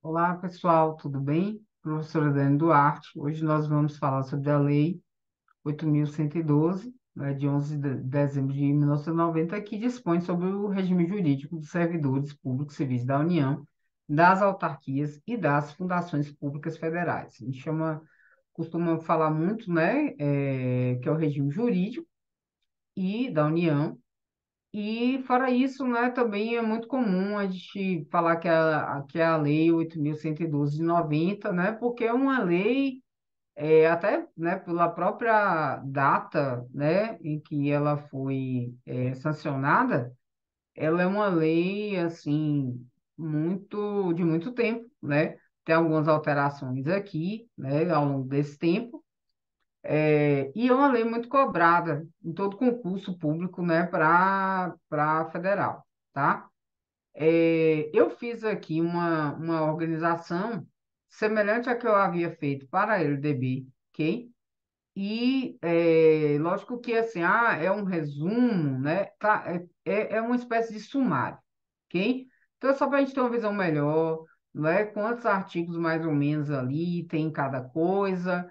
Olá, pessoal, tudo bem? Professora Dani Duarte. Hoje nós vamos falar sobre a Lei 8.112, né, de 11 de dezembro de 1990, que dispõe sobre o regime jurídico dos servidores públicos civis da União, das autarquias e das fundações públicas federais. A gente costuma falar muito, né, que é o regime jurídico e da União. E, fora isso, né, também é muito comum a gente falar que é a Lei 8.112 de 90, né, porque é uma lei, até, né, pela própria data, né, em que ela foi, sancionada, ela é uma lei, assim, de muito tempo, né, tem algumas alterações aqui, né, ao longo desse tempo, e é uma lei muito cobrada em todo concurso público, né, para federal, tá? Eu fiz aqui uma organização semelhante à que eu havia feito para a LDB, ok? E lógico que assim, é um resumo, né? Tá, é uma espécie de sumário, ok? Então, só para a gente ter uma visão melhor, né? Quantos artigos mais ou menos ali tem em cada coisa,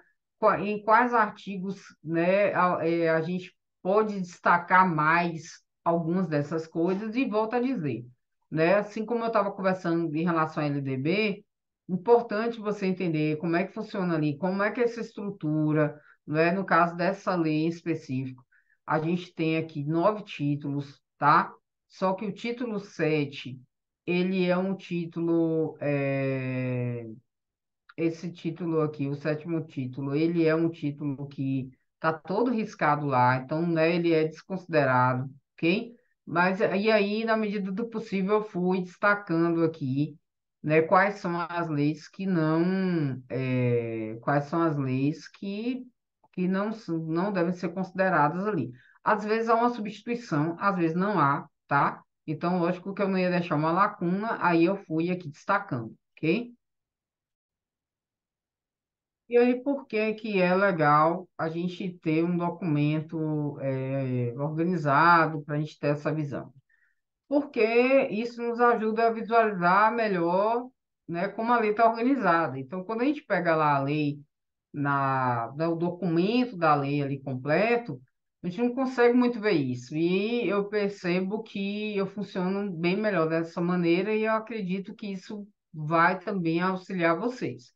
em quais artigos, né, a gente pode destacar mais algumas dessas coisas, e volto a dizer, né? Assim como eu estava conversando em relação à LDB, importante você entender como é que funciona ali, como é que é essa estrutura, né? No caso dessa lei em específico, a gente tem aqui 9 títulos, tá? Só que o título 7 ele é um título, esse título aqui, o sétimo título, ele é um título que está todo riscado lá, então, né, ele é desconsiderado, ok? Mas, e aí, na medida do possível, eu fui destacando aqui, né, quais são as leis que não, quais são as leis que não devem ser consideradas ali. Às vezes há uma substituição, às vezes não há, tá? Então, lógico que eu não ia deixar uma lacuna, aí eu fui aqui destacando, ok? E aí, por que que é legal a gente ter um documento organizado para a gente ter essa visão? Porque isso nos ajuda a visualizar melhor, né, como a lei está organizada. Então, quando a gente pega lá a lei, no documento da lei ali completo, a gente não consegue muito ver isso. E eu percebo que eu funciono bem melhor dessa maneira, e eu acredito que isso vai também auxiliar vocês.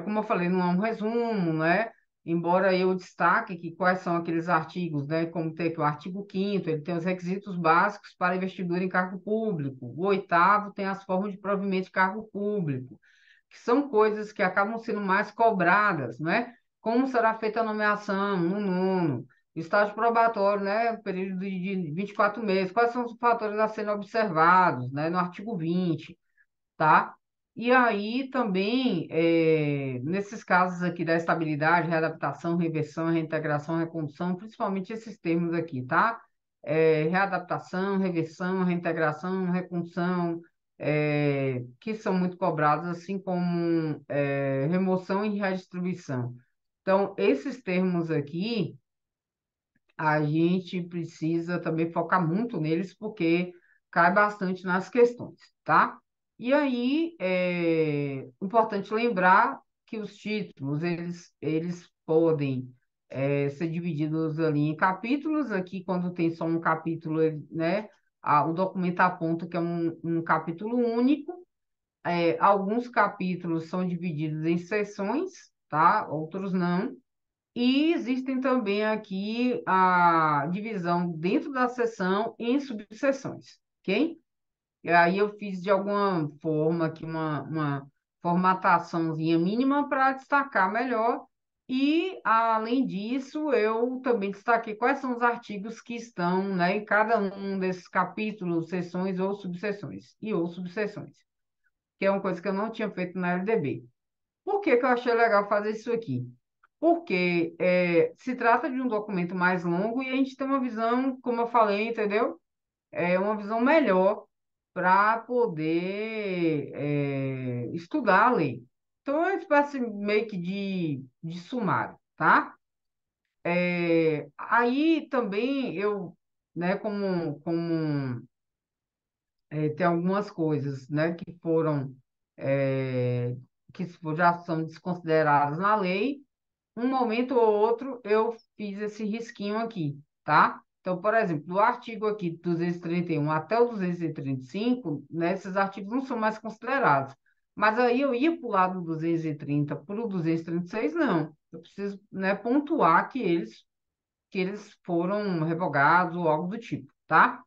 Como eu falei, não é um resumo, né? Embora eu destaque que quais são aqueles artigos, né? Como tem aqui o artigo 5º, ele tem os requisitos básicos para investidura em cargo público. O 8º tem as formas de provimento de cargo público, que são coisas que acabam sendo mais cobradas, né? Como será feita a nomeação no nono, estágio probatório, né? Período de 24 meses, quais são os fatores a serem observados, né? No artigo 20, tá? E aí também, nesses casos aqui da estabilidade, readaptação, reversão, reintegração, recondução, principalmente esses termos aqui, tá? Readaptação, reversão, reintegração, recondução, que são muito cobrados, assim como remoção e redistribuição. Então, esses termos aqui, a gente precisa também focar muito neles, porque cai bastante nas questões, tá? E aí, é importante lembrar que os títulos, eles podem ser divididos ali em capítulos. Aqui, quando tem só um capítulo, né, o documento aponta que é um capítulo único. Alguns capítulos são divididos em seções, tá? Outros não. E existem também aqui a divisão dentro da seção em subseções, ok? E aí eu fiz de alguma forma aqui uma formataçãozinha mínima para destacar melhor. E, além disso, eu também destaquei quais são os artigos que estão, né, em cada um desses capítulos, seções ou subseções, que é uma coisa que eu não tinha feito na LDB. Por que que eu achei legal fazer isso aqui? Porque se trata de um documento mais longo e a gente tem uma visão, como eu falei, entendeu? Uma visão melhor para poder estudar a lei. Então, é uma espécie meio que de sumário, tá? Aí também eu, né, tem algumas coisas, né, que foram é, que já são desconsideradas na lei, um momento ou outro eu fiz esse risquinho aqui, tá? Então, por exemplo, do artigo aqui 231 até o 235, né, esses artigos não são mais considerados. Mas aí eu ia para o lado do 230 para o 236, não. Eu preciso, né, pontuar que eles foram revogados ou algo do tipo, tá?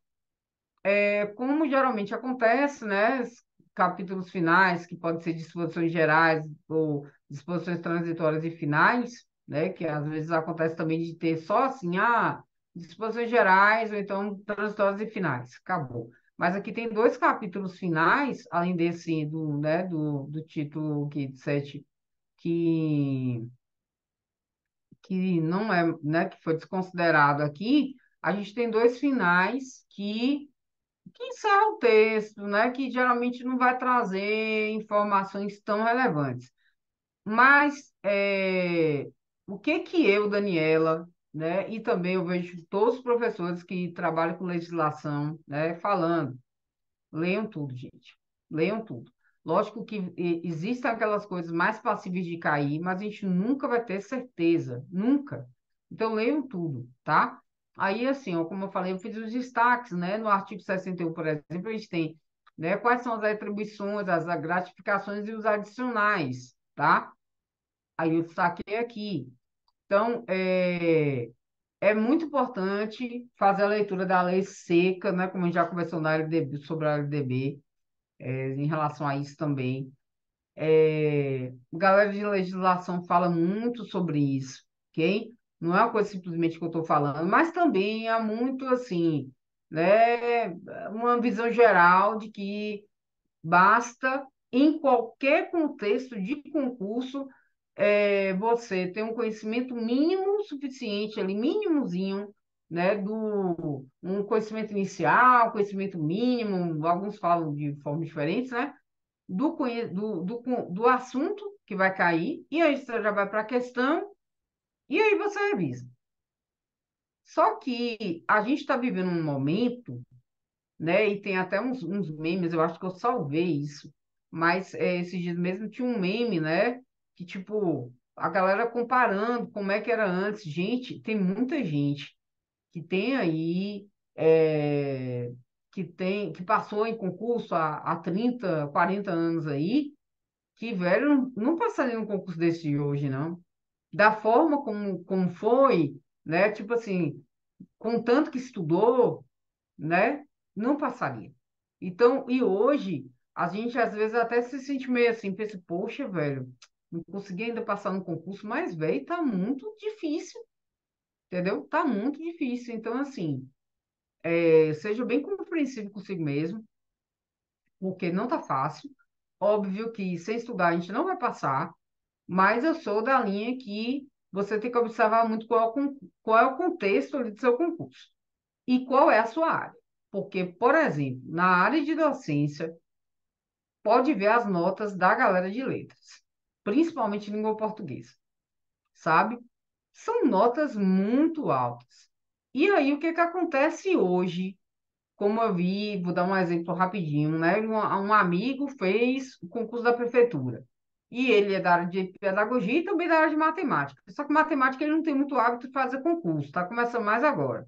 Como geralmente acontece, né? Capítulos finais, que podem ser disposições gerais ou disposições transitórias e finais, né? Que às vezes acontece também de ter só assim, disposições gerais ou então transitórias e finais. Acabou. Mas aqui tem dois capítulos finais, além desse do título que 7, que, que não é, né, que foi desconsiderado aqui. A gente tem dois finais que encerra o texto, né? Que geralmente não vai trazer informações tão relevantes. Mas o que que eu, Daniela, né? E também eu vejo todos os professores que trabalham com legislação, né? Falando. Leiam tudo, gente. Leiam tudo. Lógico que existem aquelas coisas mais passíveis de cair, mas a gente nunca vai ter certeza. Nunca. Então, leiam tudo, tá? Aí, assim, ó, como eu falei, eu fiz os destaques, né? No artigo 61, por exemplo, a gente tem, né, quais são as atribuições, as gratificações e os adicionais, tá? Aí eu destaquei aqui. Então, é muito importante fazer a leitura da lei seca, né? Como a gente já conversou na LDB, sobre a LDB, em relação a isso também. Galera de legislação fala muito sobre isso, ok? Não é uma coisa simplesmente que eu estou falando, mas também há muito, assim, né? Uma visão geral de que basta, em qualquer contexto de concurso, você ter um conhecimento mínimo suficiente, ali, mínimozinho, né, um conhecimento inicial, conhecimento mínimo, alguns falam de formas diferentes, né, do assunto que vai cair, e aí você já vai para a questão, e aí você revisa. Só que a gente está vivendo um momento, né? E tem até uns memes, eu acho que eu salvei isso. Mas esses dias mesmo tinha um meme, né? Que, tipo, a galera comparando como é que era antes. Gente, tem muita gente que tem aí, é, que passou em concurso há 30, 40 anos aí, que, velho, não passaria num concurso desse de hoje, não. Da forma como foi, né? Tipo assim, com tanto que estudou, né? Não passaria. Então, e hoje, a gente às vezes até se sente meio assim, pensa, poxa, velho, não consegui ainda passar no concurso, mas, velho, tá muito difícil, entendeu? Tá muito difícil. Então, assim, seja bem compreensivo consigo mesmo, porque não tá fácil. Óbvio que sem estudar a gente não vai passar, mas eu sou da linha que você tem que observar muito qual é o contexto ali do seu concurso e qual é a sua área. Porque, por exemplo, na área de docência, pode ver as notas da galera de letras, principalmente língua portuguesa, sabe? São notas muito altas. E aí, o que que acontece hoje? Como eu vi, vou dar um exemplo rapidinho, né? Um amigo fez o concurso da prefeitura. E ele é da área de pedagogia e também da área de matemática. Só que matemática ele não tem muito hábito de fazer concurso, tá? Começa mais agora.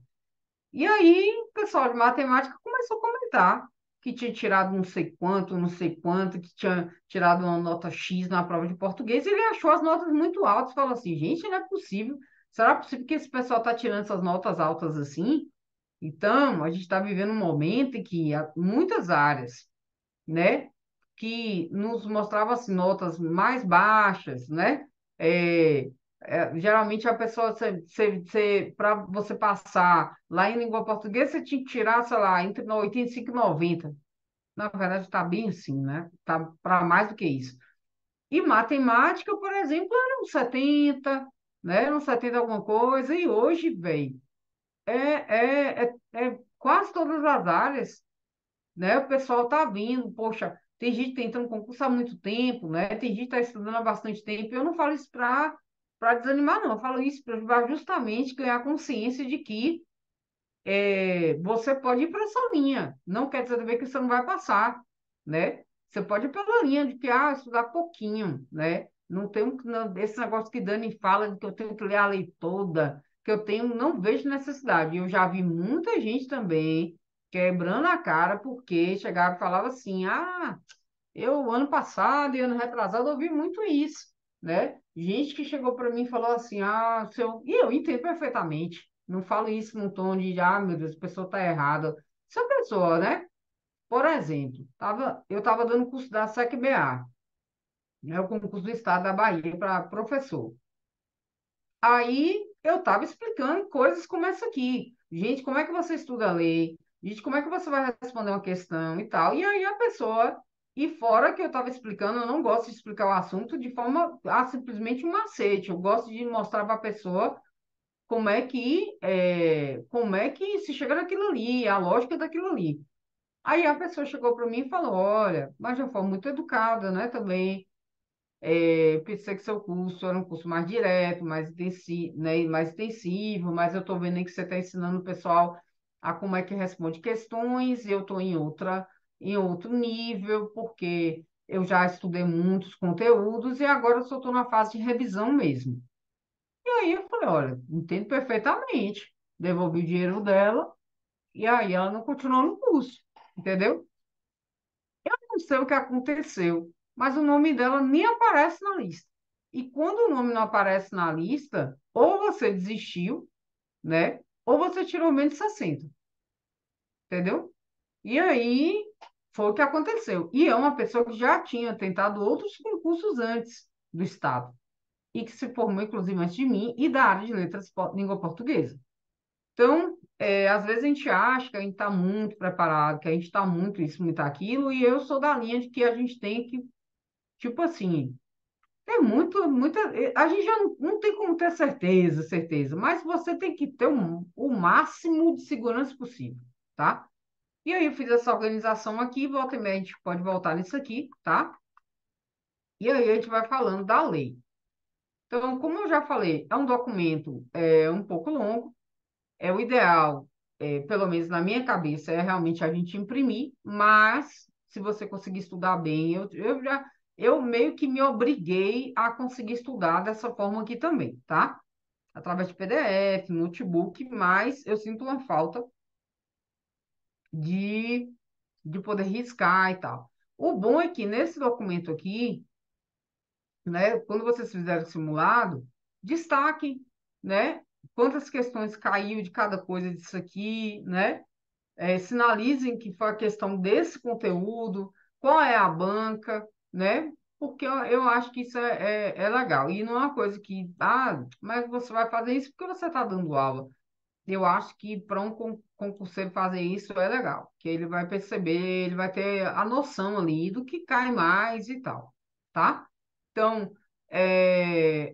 E aí, o pessoal de matemática começou a comentar que tinha tirado não sei quanto, que tinha tirado uma nota X na prova de português, e ele achou as notas muito altas, falou assim, gente, não é possível, será possível que esse pessoal está tirando essas notas altas assim? Então, a gente está vivendo um momento em que há muitas áreas, né, que nos mostrava assim, notas mais baixas, né? É, geralmente a pessoa, para você passar lá em língua portuguesa, você tinha que tirar, sei lá, entre 85 e 90. Na verdade, está bem assim, né? Está para mais do que isso. E matemática, por exemplo, era uns 70, né? Era uns 70 alguma coisa, e hoje, velho, é quase todas as áreas, né? O pessoal tá vindo, poxa, tem gente tentando concurso há muito tempo, né? Tem gente que está estudando há bastante tempo. Eu não falo isso para desanimar, não. Eu falo isso para justamente ganhar consciência de que você pode ir para essa linha. Não quer dizer também que você não vai passar, né? você pode ir pela linha de que, estudar pouquinho, né? Não tem esse negócio que Dani fala de que eu tenho que ler a lei toda, que eu tenho, não vejo necessidade. Eu já vi muita gente também quebrando a cara porque chegava e falava assim, eu, ano passado e ano retrasado, ouvi muito isso, né? Gente que chegou para mim e falou assim, e eu entendo perfeitamente. Não falo isso num tom de, meu Deus, a pessoa está errada. Se a pessoa, né? Por exemplo, eu estava dando curso da SEC-BA, né? O concurso do Estado da Bahia para professor. Aí eu estava explicando coisas como essa aqui. Gente, como é que você estuda a lei? Gente, como é que você vai responder uma questão e tal? E aí a pessoa, e fora que eu estava explicando, eu não gosto de explicar o assunto de forma simplesmente um macete. Eu gosto de mostrar para a pessoa como é que se chega naquilo ali, a lógica daquilo ali. Aí a pessoa chegou para mim e falou: Olha, mas de uma forma muito educada, né? Também. Pensei que seu curso era um curso mais direto, mais intensivo, mas eu estou vendo aí que você está ensinando o pessoal a como é que responde questões, e eu estou em outro nível, porque eu já estudei muitos conteúdos e agora eu só estou na fase de revisão mesmo. E aí eu falei, olha, entendo perfeitamente. Devolvi o dinheiro dela, e aí ela não continuou no curso, entendeu? Não sei o que aconteceu, mas o nome dela nem aparece na lista. E quando o nome não aparece na lista, ou você desistiu, né? Ou você tirou menos de 60, entendeu? E aí foi o que aconteceu. E é uma pessoa que já tinha tentado outros concursos antes do Estado, e que se formou, inclusive, antes de mim, e da área de letras, língua portuguesa. Então, às vezes a gente acha que a gente está muito preparado, que a gente está muito isso, muito aquilo, e eu sou da linha de que a gente tem que, tipo assim, muita. A gente já não tem como ter certeza, mas você tem que ter o máximo de segurança possível, tá? E aí eu fiz essa organização aqui, volta e meia a gente pode voltar nisso aqui, tá? E aí a gente vai falando da lei. Então, como eu já falei, é um documento um pouco longo, é o ideal, pelo menos na minha cabeça, é realmente a gente imprimir, mas se você conseguir estudar bem, eu meio que me obriguei a conseguir estudar dessa forma aqui também, tá? Através de PDF, notebook, mas eu sinto uma falta de, de poder riscar e tal. O bom é que nesse documento aqui, né, quando vocês fizerem o simulado, destaque, né, quantas questões caiu de cada coisa disso aqui, né? Sinalizem que foi a questão desse conteúdo, qual é a banca, né? Porque eu acho que isso é legal. E não é uma coisa que, mas você vai fazer isso porque você está dando aula. Eu acho que para um concurseiro fazer isso é legal, que ele vai perceber, ele vai ter a noção ali do que cai mais e tal, tá? Então,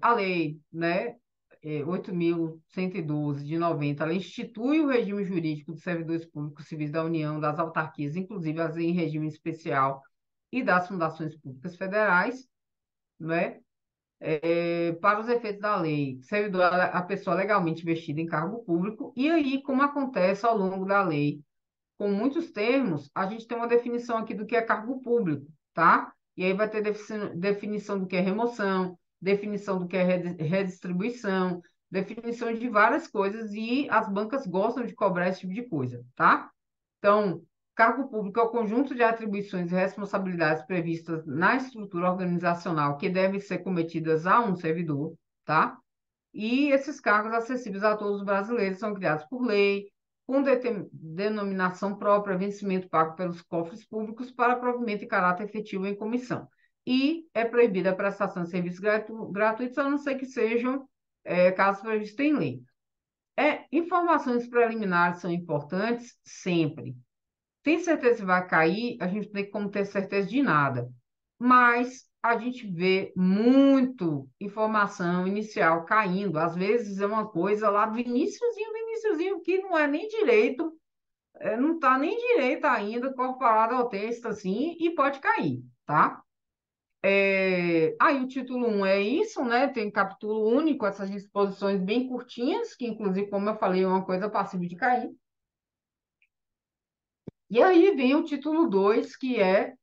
a lei, né, 8.112 de 90, ela institui o regime jurídico dos servidores públicos civis da União, das autarquias, inclusive as em regime especial, e das fundações públicas federais, né? Para os efeitos da lei, servidor é a pessoa legalmente investida em cargo público, e aí, como acontece ao longo da lei, com muitos termos, a gente tem uma definição aqui do que é cargo público, tá? E aí vai ter definição do que é remoção, definição do que é redistribuição, definição de várias coisas, e as bancas gostam de cobrar esse tipo de coisa, tá? Então, cargo público é o conjunto de atribuições e responsabilidades previstas na estrutura organizacional que devem ser cometidas a um servidor, tá? E esses cargos acessíveis a todos os brasileiros são criados por lei, com denominação própria, vencimento pago pelos cofres públicos para provimento e caráter efetivo em comissão. E é proibida a prestação de serviços gratuitos, a não ser que sejam casos previstos em lei. Informações preliminares são importantes sempre. Tem certeza que vai cair? A gente não tem como ter certeza de nada. Mas a gente vê muito informação inicial caindo. Às vezes é uma coisa lá do iniciozinho, que não é nem direito, não está nem direito ainda incorporado ao texto assim, e pode cair, tá? Aí o título 1 é isso, né? Tem capítulo único, essas disposições bem curtinhas, que inclusive, como eu falei, é uma coisa passível de cair. E aí vem o título 2 que é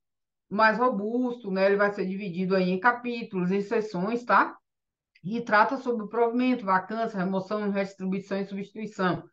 mais robusto, né? Ele vai ser dividido aí em capítulos, em seções, tá? E trata sobre o provimento, vacância, remoção, redistribuição e substituição,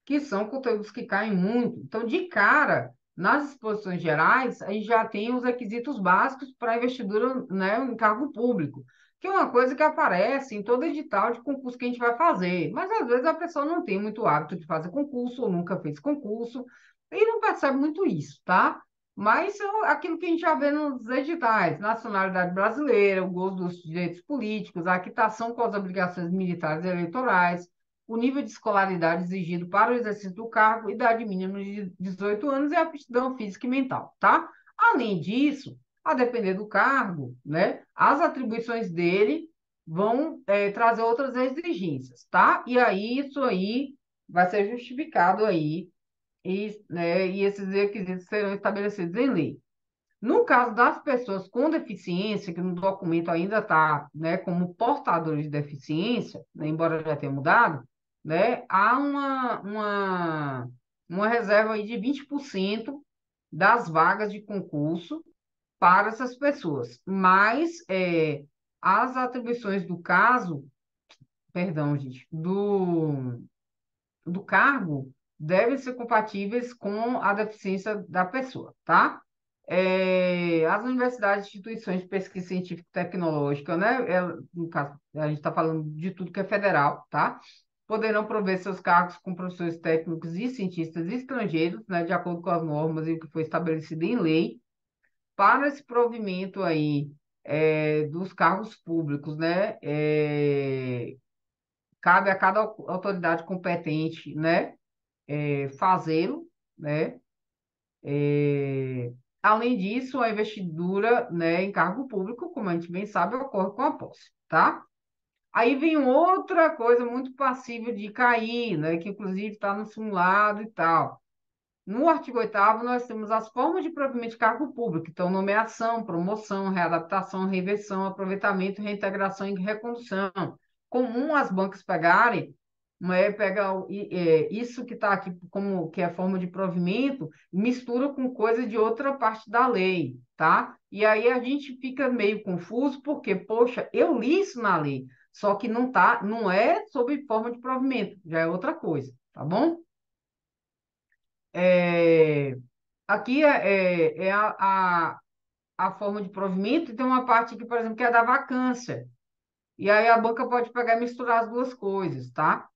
que são conteúdos que caem muito. Então, de cara, nas exposições gerais, a gente já tem os requisitos básicos para investidura, né, em cargo público, que é uma coisa que aparece em todo edital de concurso que a gente vai fazer. Mas, às vezes, a pessoa não tem muito hábito de fazer concurso, ou nunca fez concurso, e não percebe muito isso, tá? Mas aquilo que a gente já vê nos editais, nacionalidade brasileira, o gozo dos direitos políticos, a quitação com as obrigações militares e eleitorais, o nível de escolaridade exigido para o exercício do cargo, idade mínima de 18 anos e aptidão física e mental, tá? Além disso, a depender do cargo, né, as atribuições dele vão trazer outras exigências, tá? E aí, isso aí vai ser justificado aí, e esses requisitos serão estabelecidos em lei. No caso das pessoas com deficiência, que no documento ainda está, né, como portadores de deficiência, né, embora já tenha mudado, né, há uma reserva aí de 20% das vagas de concurso para essas pessoas. Mas as atribuições do caso, perdão, gente, do cargo devem ser compatíveis com a deficiência da pessoa, tá? As universidades e instituições de pesquisa científica e tecnológica, né? No caso, a gente está falando de tudo que é federal, tá? Poderão prover seus cargos com professores técnicos e cientistas estrangeiros, né? De acordo com as normas e o que foi estabelecido em lei, para esse provimento aí dos cargos públicos, né? Cabe a cada autoridade competente, né? Fazê-lo, né? É, Além disso, a investidura, né, em cargo público, como a gente bem sabe, ocorre com a posse, tá? Aí vem outra coisa muito passível de cair, né, que inclusive está no simulado e tal. No artigo 8º, nós temos as formas de provimento de cargo público, então nomeação, promoção, readaptação, reversão, aproveitamento, reintegração e recondução. Comum as bancas pegarem, pega isso que está aqui como que é forma de provimento, mistura com coisa de outra parte da lei, tá? E aí a gente fica meio confuso, porque, poxa, eu li isso na lei, só que não tá, não é sob forma de provimento, já é outra coisa, tá bom? É, Aqui é a forma de provimento, e tem uma parte aqui, por exemplo, que é da vacância. E aí a banca pode pegar e misturar as duas coisas, tá?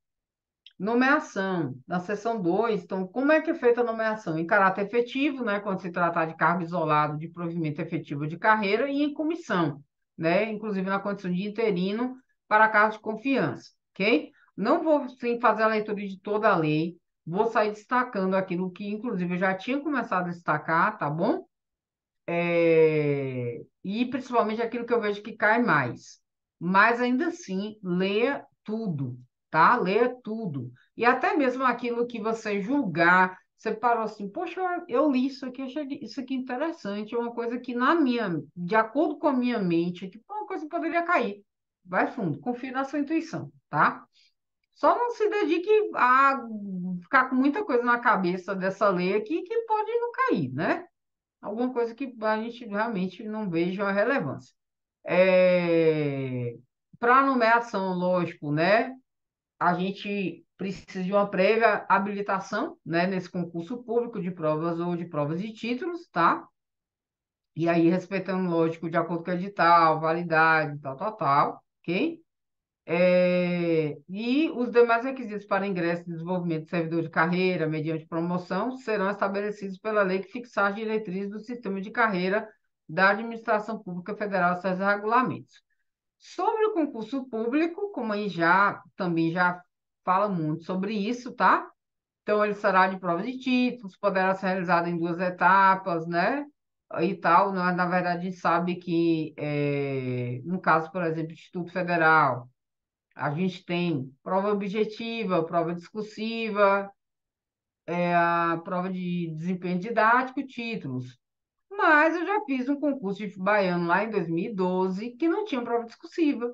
Nomeação, na seção 2. Então, como é que é feita a nomeação? Em caráter efetivo, né, quando se tratar de cargo isolado de provimento efetivo de carreira, e em comissão, né, inclusive na condição de interino para cargos de confiança, ok? Não vou, sim, fazer a leitura de toda a lei, vou sair destacando aquilo que, inclusive, eu já tinha começado a destacar, tá bom? E principalmente aquilo que eu vejo que cai mais. Mas ainda assim, leia tudo, tá? Leia tudo. E até mesmo aquilo que você julgar, você parou assim, poxa, eu li isso aqui, achei isso aqui interessante, é uma coisa que de acordo com a minha mente, que foi uma coisa que poderia cair. Vai fundo, confie na sua intuição, tá? Só não se dedique a ficar com muita coisa na cabeça dessa lei aqui que pode não cair, né? Alguma coisa que a gente realmente não veja a relevância. Para nomeação, lógico, né? A gente precisa de uma prévia habilitação, né? Nesse concurso público de provas ou de provas de títulos, tá? E aí, respeitando, lógico, de acordo com o edital, validade, tal, tal, tal, ok? E os demais requisitos para ingresso e desenvolvimento de servidor de carreira, mediante promoção, serão estabelecidos pela lei que fixar as diretrizes do sistema de carreira da Administração Pública Federal e seus regulamentos. Sobre o concurso público, como aí também já fala muito sobre isso, tá? Então, ele será de prova de títulos, poderá ser realizado em duas etapas, né? E tal, na verdade, a gente sabe que, no caso, por exemplo, do Instituto Federal, a gente tem prova objetiva, prova discursiva, a prova de desempenho didático, títulos. Mas eu já fiz um concurso de baiano lá em 2012 que não tinha prova discursiva,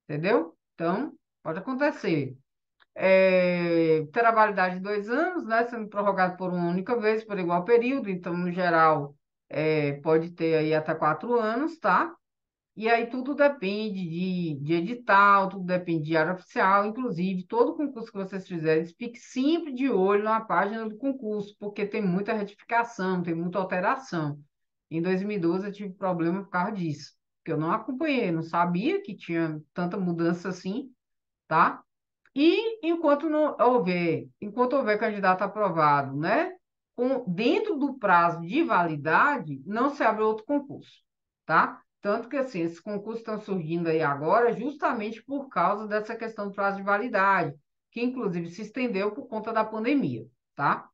entendeu? Então, pode acontecer. Terá validade de 2 anos, né? Sendo prorrogado por uma única vez, por igual período. Então, no geral, pode ter aí até 4 anos, tá? E aí tudo depende de edital, tudo depende de área oficial, inclusive todo concurso que vocês fizerem, fique sempre de olho na página do concurso, porque tem muita retificação, tem muita alteração. Em 2012 eu tive problema por causa disso, porque eu não acompanhei, não sabia que tinha tanta mudança assim, tá? E enquanto não houver, enquanto houver candidato aprovado, né, dentro do prazo de validade, não se abre outro concurso, tá? Tanto que assim, esses concursos estão surgindo aí agora justamente por causa dessa questão do prazo de validade, que inclusive se estendeu por conta da pandemia, tá?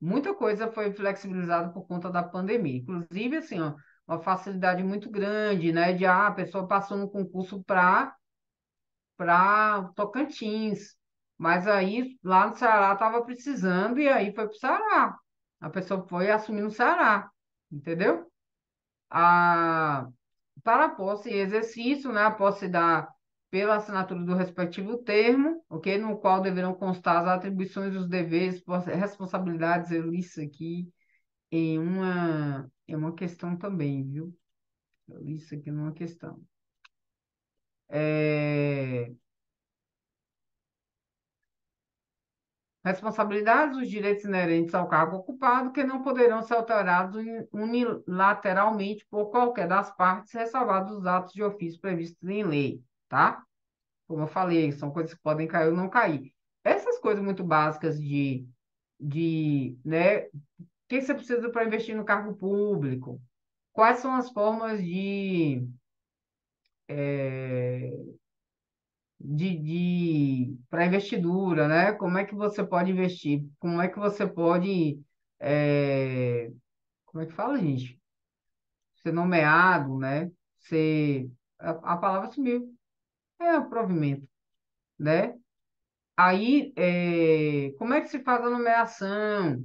Muita coisa foi flexibilizada por conta da pandemia, inclusive assim, ó, uma facilidade muito grande, né, de a pessoa passou no concurso para Tocantins. Mas aí lá no Ceará estava precisando e aí foi para o Ceará. A pessoa foi assumir no Ceará, entendeu? A, para a posse e exercício, né? A posse dá pela assinatura do respectivo termo, ok? No qual deverão constar as atribuições, os deveres, responsabilidades. Eu li isso aqui em uma questão também, viu? Eu li isso aqui numa questão. É, responsabilidades, os direitos inerentes ao cargo ocupado, que não poderão ser alterados unilateralmente por qualquer das partes, ressalvados os atos de ofício previstos em lei, tá? Como eu falei, são coisas que podem cair ou não cair. Essas coisas muito básicas né? O que você precisa para investir no cargo público? Quais são as formas para investidura, né? Como é que você pode investir? Como é que você pode, é, como é que fala, gente? Ser nomeado, né? Ser, a palavra sumiu, é o provimento, né? Aí, como é que se faz a nomeação?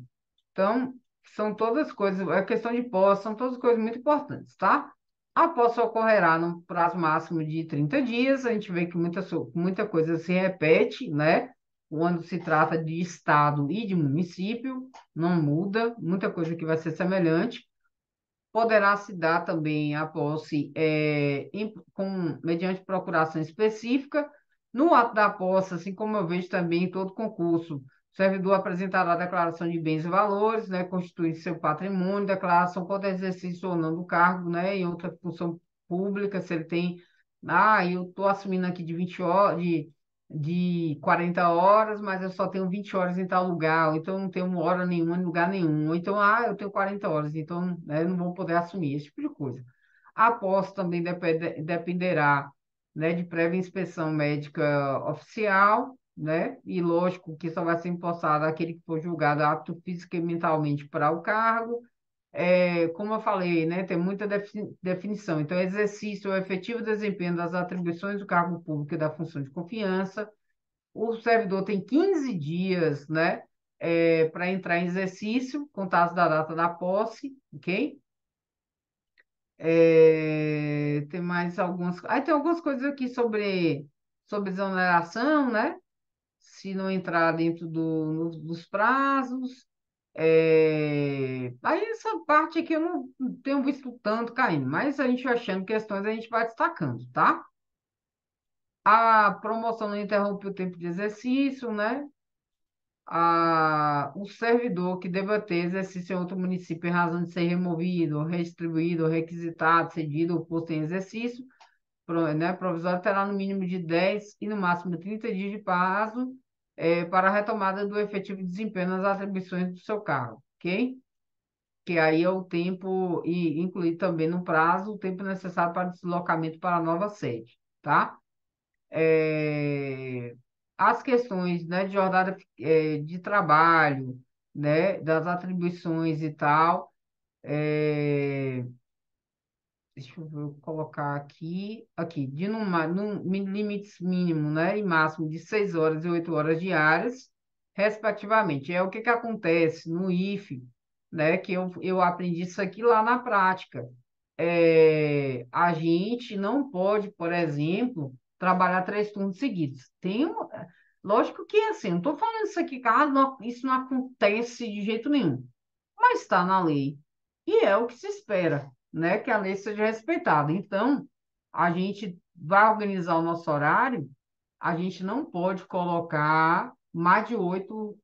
Então, são todas coisas, a questão de posse, são todas coisas muito importantes, tá? A posse ocorrerá no prazo máximo de 30 dias, a gente vê que muita coisa se repete, né? Quando se trata de estado e de município, não muda, muita coisa que vai ser semelhante. Poderá se dar também a posse mediante procuração específica. No ato da posse, assim como eu vejo também em todo concurso, o servidor apresentará a declaração de bens e valores, né, constituindo seu patrimônio, declaração quanto ao exercício ou não do cargo, né, em outra função pública, se ele tem, eu estou assumindo aqui de 20 horas, de 40 horas, mas eu só tenho 20 horas em tal lugar, ou então não tenho hora nenhuma em lugar nenhum, ou então, eu tenho 40 horas, então, né, não vou poder assumir, esse tipo de coisa. A posse também dependerá, né, de prévia inspeção médica oficial, né, e lógico que só vai ser empossado aquele que for julgado apto física e mentalmente para o cargo. Como eu falei, né, tem muita definição. Então, exercício ou efetivo desempenho das atribuições do cargo público e da função de confiança. O servidor tem 15 dias, né, para entrar em exercício, contados da data da posse, ok? Tem mais algumas. Aí tem algumas coisas aqui sobre exoneração, né? Se não entrar dentro dos prazos. Aí essa parte aqui eu não tenho visto tanto caindo, mas a gente vai achando questões, a gente vai destacando, tá? A promoção não interrompe o tempo de exercício, né? O servidor que deva ter exercício em outro município em razão de ser removido, restribuído, requisitado, cedido ou posto em exercício, né, provisório terá no mínimo de 10 e no máximo 30 dias de prazo para a retomada do efetivo desempenho nas atribuições do seu cargo, ok? Que aí é o tempo, e incluir também no prazo, o tempo necessário para deslocamento para a nova sede, tá? É, as questões, né, de jornada, de trabalho, né, das atribuições e tal, é, deixa eu colocar aqui, num limites mínimo, né, e máximo de 6 horas e 8 horas diárias, respectivamente. É o que que acontece no IFE, né, que eu aprendi isso aqui lá na prática. A gente não pode, por exemplo, trabalhar 3 turnos seguidos. Lógico que é assim, não estou falando isso aqui, isso não acontece de jeito nenhum, mas está na lei. e é o que se espera, né? Que a lei seja respeitada. Então, a gente vai organizar o nosso horário, a gente não pode colocar mais de 8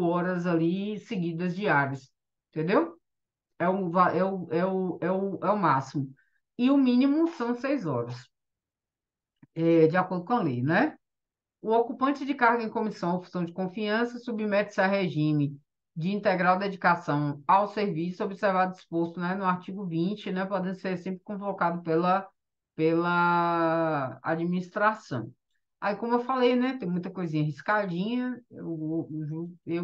horas ali seguidas diárias, entendeu? É o máximo. E o mínimo são 6 horas, de acordo com a lei, né? O ocupante de cargo em comissão ou função de confiança submete-se a regime de integral dedicação ao serviço, observado disposto, né, no artigo 20, né, podendo ser sempre convocado pela administração. Aí, como eu falei, né, tem muita coisinha riscadinha, eu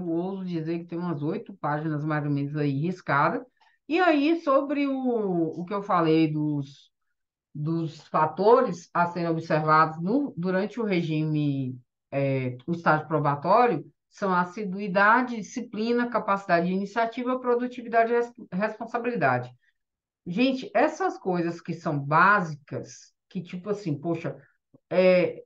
ouso dizer que tem umas 8 páginas mais ou menos aí riscadas. E aí, sobre o que eu falei dos fatores a serem observados durante o regime, o estágio probatório, são a assiduidade, disciplina, capacidade de iniciativa, produtividade e responsabilidade. Gente, essas coisas que são básicas, que tipo assim, poxa, é,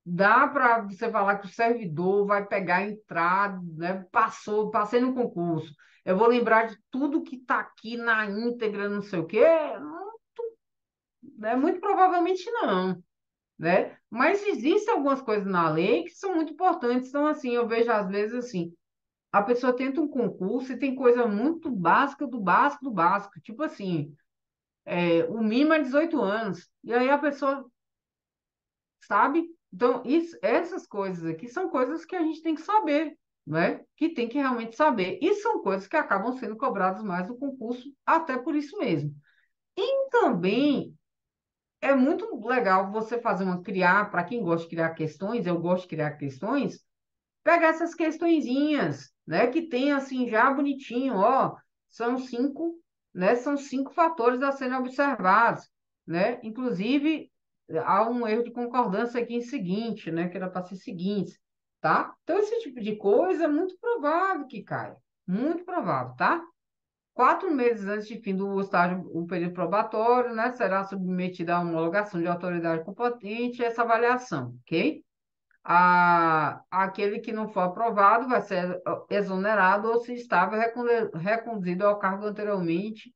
dá para você falar que o servidor vai pegar a entrada, né? Passei no concurso. Eu vou lembrar de tudo que está aqui na íntegra, não sei o quê. Não, né? Muito provavelmente não, né? Mas existem algumas coisas na lei que são muito importantes. Então, assim, eu vejo às vezes assim, a pessoa tenta um concurso e tem coisa muito básica do básico do básico. Tipo assim, o mínimo é 18 anos. E aí a pessoa, sabe? Então, essas coisas aqui são coisas que a gente tem que saber, né? Que tem que realmente saber. E são coisas que acabam sendo cobradas mais no concurso, até por isso mesmo. E também é muito legal você fazer para quem gosta de criar questões, eu gosto de criar questões, pegar essas questõezinhas, né, que tem assim já bonitinho, ó, são 5, né, são 5 fatores a serem observados, né? Inclusive há um erro de concordância aqui em seguinte, né, que era para ser seguinte, tá? Então esse tipo de coisa é muito provável que caia, muito provável, tá? 4 meses antes de fim do estágio, o período probatório, né, será submetida a homologação de autoridade competente essa avaliação, ok? Aquele que não for aprovado vai ser exonerado ou, se estável, reconduzido ao cargo anteriormente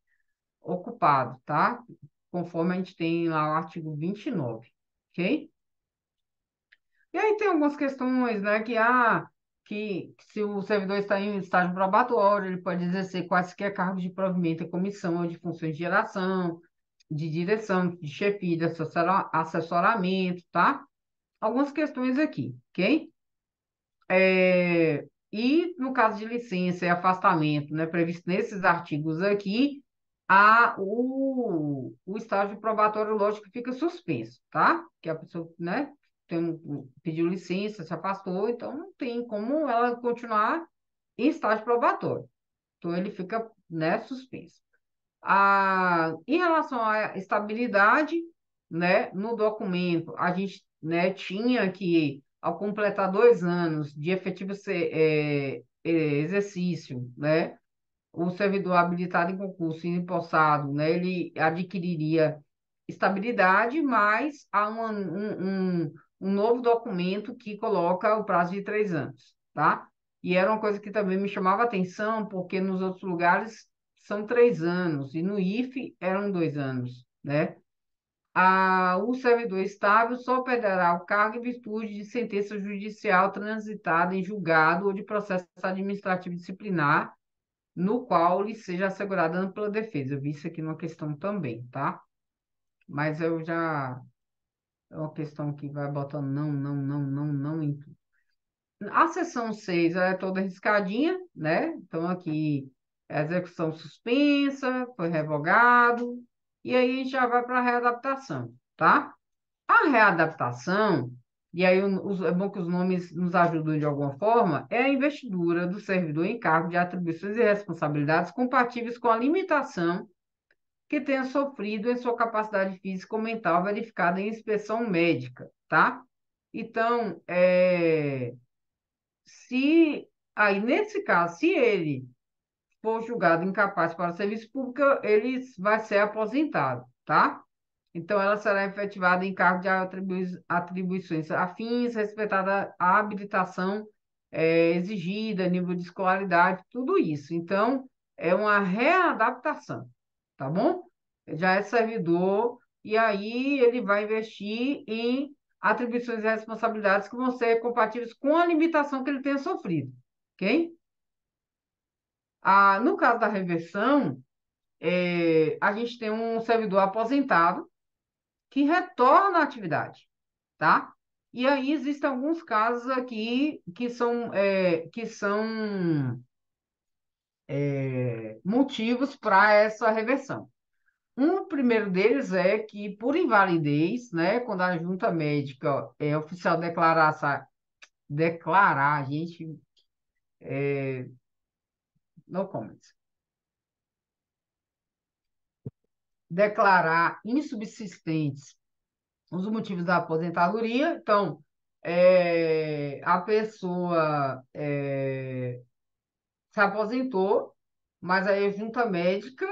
ocupado, tá? Conforme a gente tem lá o artigo 29, ok? E aí tem algumas questões, né, que se o servidor está em estágio probatório, ele pode exercer quaisquer cargos de provimento e comissão ou de funções de geração, de direção, de chefia, de assessoramento, tá? Algumas questões aqui, ok? E no caso de licença e afastamento, né, previsto nesses artigos aqui, o estágio probatório, lógico, fica suspenso, tá? Que a pessoa, né, pediu licença, se afastou, então não tem como ela continuar em estágio probatório. Então ele fica, né, suspenso. Em relação à estabilidade, né, no documento, a gente, né, tinha que, ao completar 2 anos de efetivo exercício, né, o servidor habilitado em concurso e empossado, né, ele adquiriria estabilidade, mas há um novo documento que coloca o prazo de 3 anos, tá? E era uma coisa que também me chamava atenção, porque nos outros lugares são 3 anos, e no IFE eram 2 anos, né? O servidor estável só perderá o cargo em virtude de sentença judicial transitada em julgado ou de processo administrativo disciplinar, no qual lhe seja assegurada ampla defesa. Eu vi isso aqui numa questão também, tá? Mas eu já. É uma questão que vai botando não, não, não, não, não em tudo. A seção 6 ela é toda riscadinha, né? Então, aqui, a execução suspensa, foi revogado, e aí a gente já vai para a readaptação, tá? A readaptação, e aí é bom que os nomes nos ajudam de alguma forma, é a investidura do servidor em cargo de atribuições e responsabilidades compatíveis com a limitação que tenha sofrido em sua capacidade física ou mental verificada em inspeção médica, tá? Então, se aí nesse caso, se ele for julgado incapaz para o serviço público, ele vai ser aposentado, tá? Então, ela será efetivada em cargo de atribuições afins, respeitada a habilitação exigida, nível de escolaridade, tudo isso. Então, é uma readaptação, tá bom? Já é servidor, e aí ele vai investir em atribuições e responsabilidades que vão ser compatíveis com a limitação que ele tenha sofrido, ok? No caso da reversão, a gente tem um servidor aposentado que retorna à atividade, tá? E aí existem alguns casos aqui que são motivos para essa reversão. Um primeiro deles é que, por invalidez, né, quando a junta médica é oficial declarar, a gente, no comments, declarar insubsistentes os motivos da aposentadoria, então, a pessoa se aposentou, mas aí a junta médica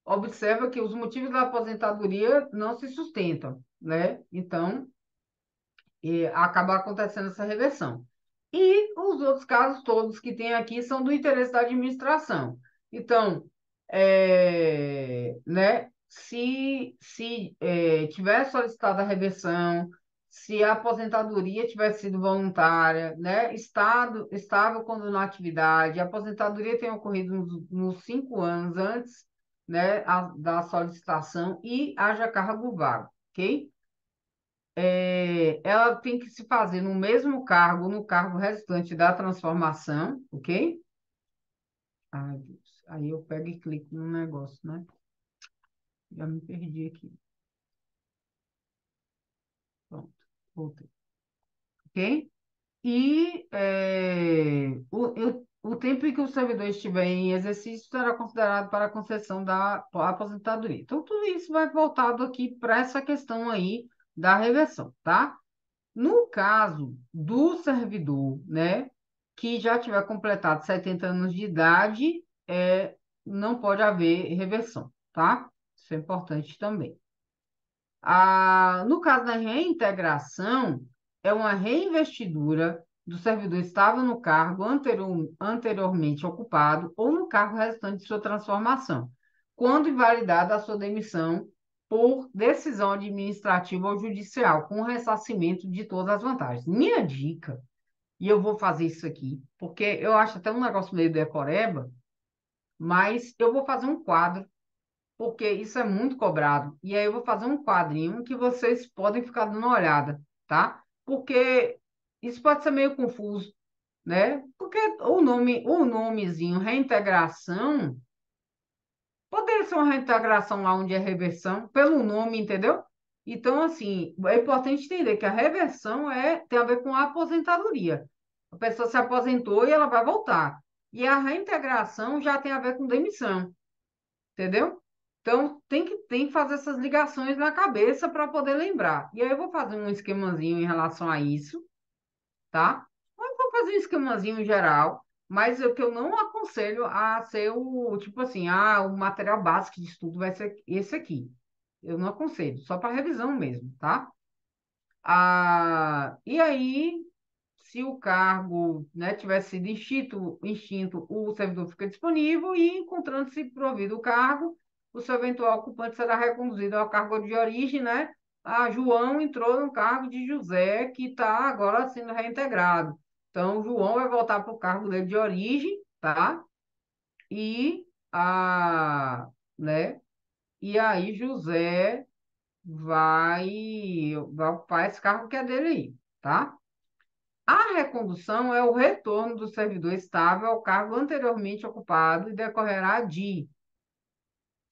observa que os motivos da aposentadoria não se sustentam, né? Então, acaba acontecendo essa reversão. E os outros casos todos que tem aqui são do interesse da administração. Então, né, se tiver solicitada a reversão, se a aposentadoria tiver sido voluntária, né, estável quando na atividade, a aposentadoria tem ocorrido nos 5 anos antes, né, da solicitação e haja cargo vago, ok? Ela tem que se fazer no mesmo cargo, no cargo restante da transformação, ok? Ai, Deus. Aí eu pego e clico no negócio, né? Já me perdi aqui. Pronto, voltei. Ok? E o tempo em que o servidor estiver em exercício será considerado para a concessão da aposentadoria. Então, tudo isso vai voltado aqui para essa questão aí da reversão, tá? No caso do servidor, né, que já tiver completado 70 anos de idade, não pode haver reversão, tá? Isso é importante também. No caso da reintegração, é uma reinvestidura do servidor estável no cargo anteriormente ocupado ou no cargo restante de sua transformação, quando invalidada a sua demissão por decisão administrativa ou judicial, com ressarcimento de todas as vantagens. Minha dica, e eu vou fazer isso aqui, porque eu acho até um negócio meio decoreba, mas eu vou fazer um quadro porque isso é muito cobrado. E aí eu vou fazer um quadrinho que vocês podem ficar dando uma olhada, tá? Porque isso pode ser meio confuso, né? Porque o nomezinho reintegração, poderia ser uma reintegração lá onde é reversão, pelo nome, entendeu? Então, assim, é importante entender que a reversão tem a ver com a aposentadoria. A pessoa se aposentou e ela vai voltar. E a reintegração já tem a ver com demissão. Entendeu? Então, tem que fazer essas ligações na cabeça para poder lembrar. E aí eu vou fazer um esquemazinho em relação a isso, tá? Eu vou fazer um esquemazinho geral, mas o que eu não aconselho a ser tipo assim, o material básico de estudo vai ser esse aqui. Eu não aconselho, só para revisão mesmo, tá? E aí, se o cargo, né, tivesse sido extinto, o servidor fica disponível e, encontrando-se provido o cargo, o seu eventual ocupante será reconduzido ao cargo de origem, né? João entrou no cargo de José, que está agora sendo reintegrado. Então, João vai voltar para o cargo dele de origem, tá? E, né? E aí, José vai ocupar esse cargo que é dele aí, tá? A recondução é o retorno do servidor estável ao cargo anteriormente ocupado e decorrerá de.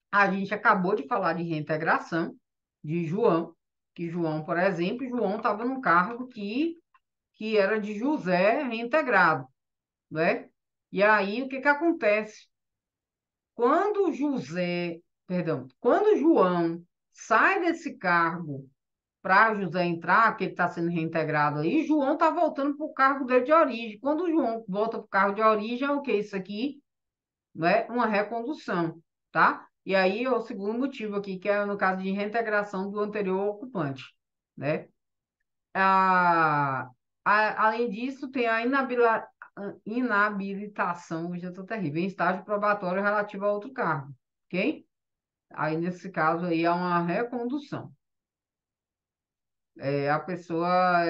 A gente acabou de falar de reintegração de João, que João, por exemplo, João estava num cargo que era de José reintegrado, né? E aí, o que que acontece? Quando quando João sai desse cargo para José entrar, que ele está sendo reintegrado aí, João está voltando para o cargo dele de origem. Quando o João volta para o cargo de origem, é o que isso aqui? Né? Uma recondução, tá? E aí é o segundo motivo aqui, que é no caso de reintegração do anterior ocupante, né? Ah, Além disso, tem a inabilitação, hoje eu estou terrível, em estágio probatório relativo a outro cargo, ok? Aí, nesse caso aí, há uma recondução. A pessoa,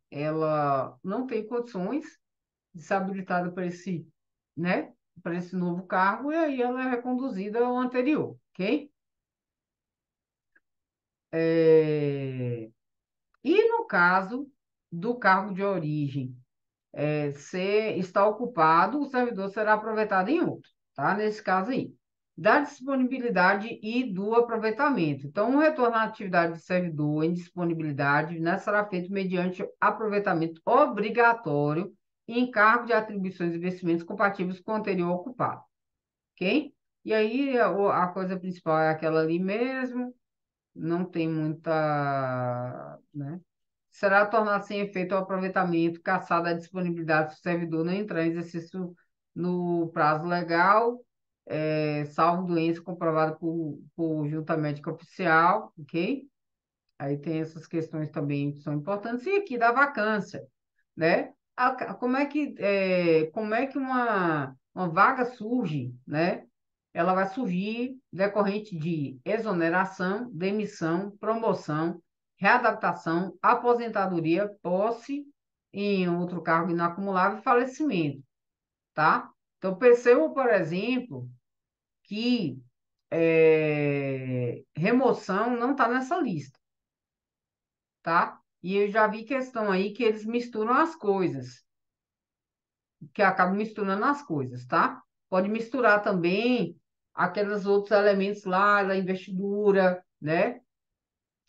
ela não tem condições de ser habilitada para esse, né, para esse novo cargo, e aí ela é reconduzida ao anterior, ok? É, E no caso do cargo de origem, se está ocupado, o servidor será aproveitado em outro, tá? Nesse caso aí. Da disponibilidade e do aproveitamento. Então, o retorno à atividade do servidor em disponibilidade, né, será feito mediante aproveitamento obrigatório em cargo de atribuições e investimentos compatíveis com o anterior ocupado, ok? E aí, a coisa principal é aquela ali mesmo, não tem muita, né? Será tornado sem efeito o aproveitamento, cassada a disponibilidade do servidor não entrar em exercício no prazo legal, salvo doença comprovada por junta médica oficial, ok? Aí tem essas questões também que são importantes. E aqui da vacância, né? Como é que uma vaga surge, né? Ela vai surgir decorrente de exoneração, demissão, promoção, readaptação, aposentadoria, posse em outro cargo inacumulável e falecimento, tá? Então, perceba, por exemplo, que remoção não está nessa lista, tá? E eu já vi questão aí que eles misturam as coisas, que acabam misturando as coisas, tá? Pode misturar também aqueles outros elementos lá, da investidura, né?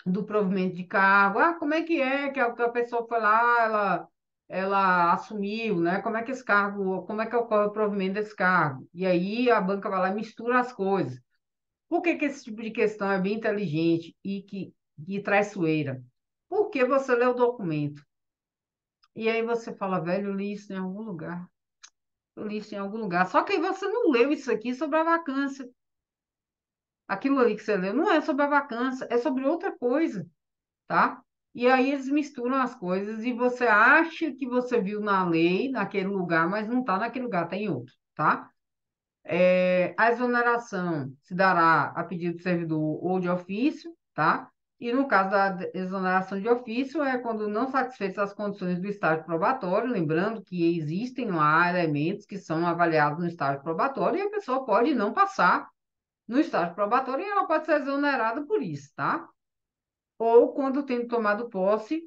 Do provimento de cargo. Ah, como é que a pessoa foi lá, ela assumiu, né? Como é que esse cargo, como é que ocorre o provimento desse cargo? E aí a banca vai lá e mistura as coisas. Por que que esse tipo de questão é bem inteligente e traiçoeira? Porque você lê o documento e aí você fala, velho, eu li isso em algum lugar. Eu li isso em algum lugar. Só que aí você não leu isso aqui sobre a vacância. Aquilo ali que você leu não é sobre a vacância, é sobre outra coisa, tá? E aí eles misturam as coisas e você acha que você viu na lei, naquele lugar, mas não está naquele lugar, tem outro, tá? A exoneração se dará a pedido do servidor ou de ofício, tá? E no caso da exoneração de ofício, é quando não satisfeitas as condições do estágio probatório, lembrando que existem lá elementos que são avaliados no estágio probatório e a pessoa pode não passar no estágio probatório e ela pode ser exonerada por isso, tá? Ou quando tendo tomado posse,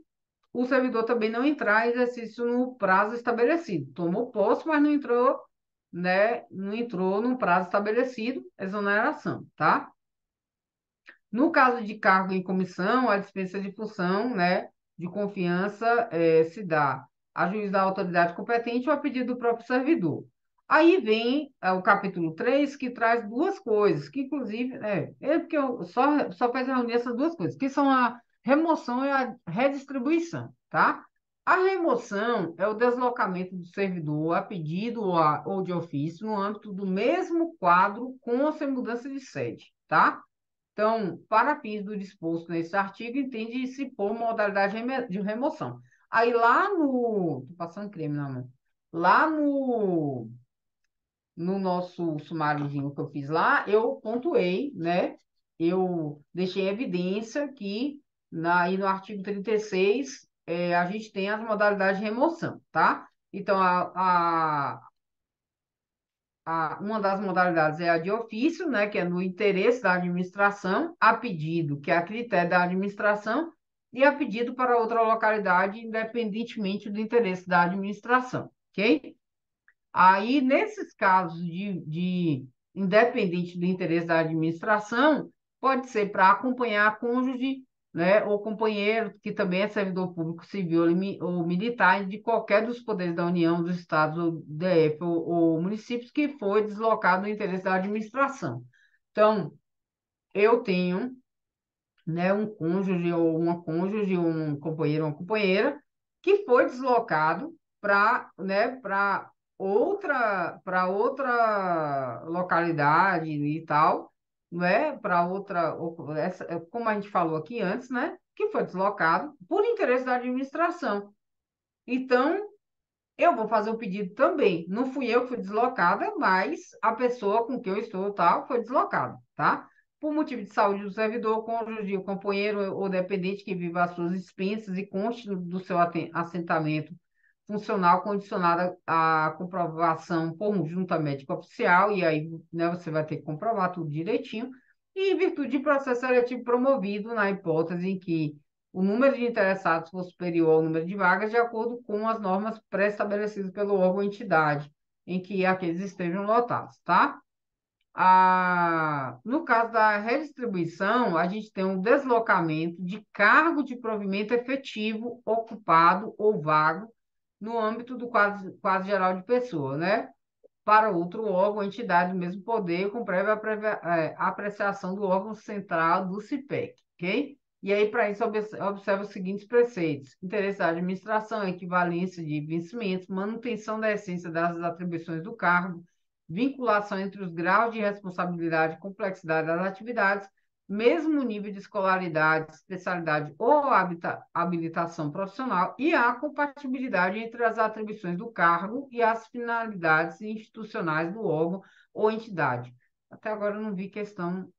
o servidor também não entrar em exercício no prazo estabelecido. Tomou posse, mas não entrou, né? Não entrou no prazo estabelecido, exoneração, tá? No caso de cargo em comissão, a dispensa de função, né, de confiança se dá a juiz da autoridade competente ou a pedido do próprio servidor. Aí vem o capítulo 3 que traz duas coisas, que inclusive, porque eu só faz reunir essas duas coisas, que são a remoção e a redistribuição, tá? A remoção é o deslocamento do servidor a pedido ou de ofício no âmbito do mesmo quadro com ou sem mudança de sede, tá? Então, para fins do disposto nesse artigo, entende-se por modalidade de remoção. Aí lá no. Tô passando creme na mão. Lá no nosso sumáriozinho que eu fiz lá, eu pontuei, né? Eu deixei em evidência que aí no artigo 36 a gente tem as modalidades de remoção, tá? Então, uma das modalidades é a de ofício, né, que é no interesse da administração, a pedido, que é a critério da administração, e a pedido para outra localidade, independentemente do interesse da administração, ok? Aí, nesses casos de independente do interesse da administração, pode ser para acompanhar cônjuge, né, ou companheiro, que também é servidor público civil ou militar de qualquer dos poderes da União, dos estados, ou DF, ou municípios que foi deslocado no interesse da administração. Então, eu tenho, né, um cônjuge ou uma cônjuge, um companheiro ou uma companheira, que foi deslocado para, né, para outra localidade e tal, né, para outra, como a gente falou aqui antes, né, que foi deslocado por interesse da administração. Então, eu vou fazer o pedido também. Não fui eu que fui deslocada, mas a pessoa com quem eu estou tal foi deslocada, tá? Por motivo de saúde do servidor, cônjuge, o companheiro ou dependente que viva às suas expensas e conste do seu assentamento funcional condicionada à comprovação por junta médica oficial, e aí, né, você vai ter que comprovar tudo direitinho, e em virtude de processo seletivo promovido na hipótese em que o número de interessados for superior ao número de vagas, de acordo com as normas pré-estabelecidas pelo órgão ou entidade em que aqueles estejam lotados, tá? No caso da redistribuição, a gente tem um deslocamento de cargo de provimento efetivo, ocupado ou vago no âmbito do quadro geral de pessoa, né? Para outro órgão, entidade do mesmo poder, com apreciação do órgão central do CIPEC, ok? E aí, para isso, observa os seguintes preceitos: interesse da administração, equivalência de vencimentos, manutenção da essência das atribuições do cargo, vinculação entre os graus de responsabilidade e complexidade das atividades, mesmo nível de escolaridade, especialidade ou habilitação profissional e a compatibilidade entre as atribuições do cargo e as finalidades institucionais do órgão ou entidade. Até agora eu não vi questão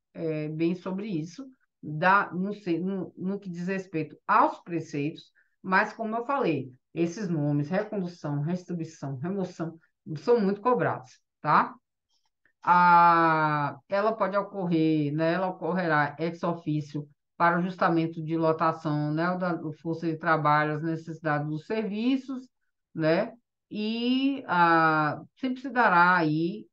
bem sobre isso, não sei, no que diz respeito aos preceitos, mas como eu falei, esses nomes, recondução, restituição, remoção, são muito cobrados, tá? Ela pode ocorrer, né, ela ocorrerá ex officio para o ajustamento de lotação, né, da força de trabalho, as necessidades dos serviços, né, e sempre se dará aí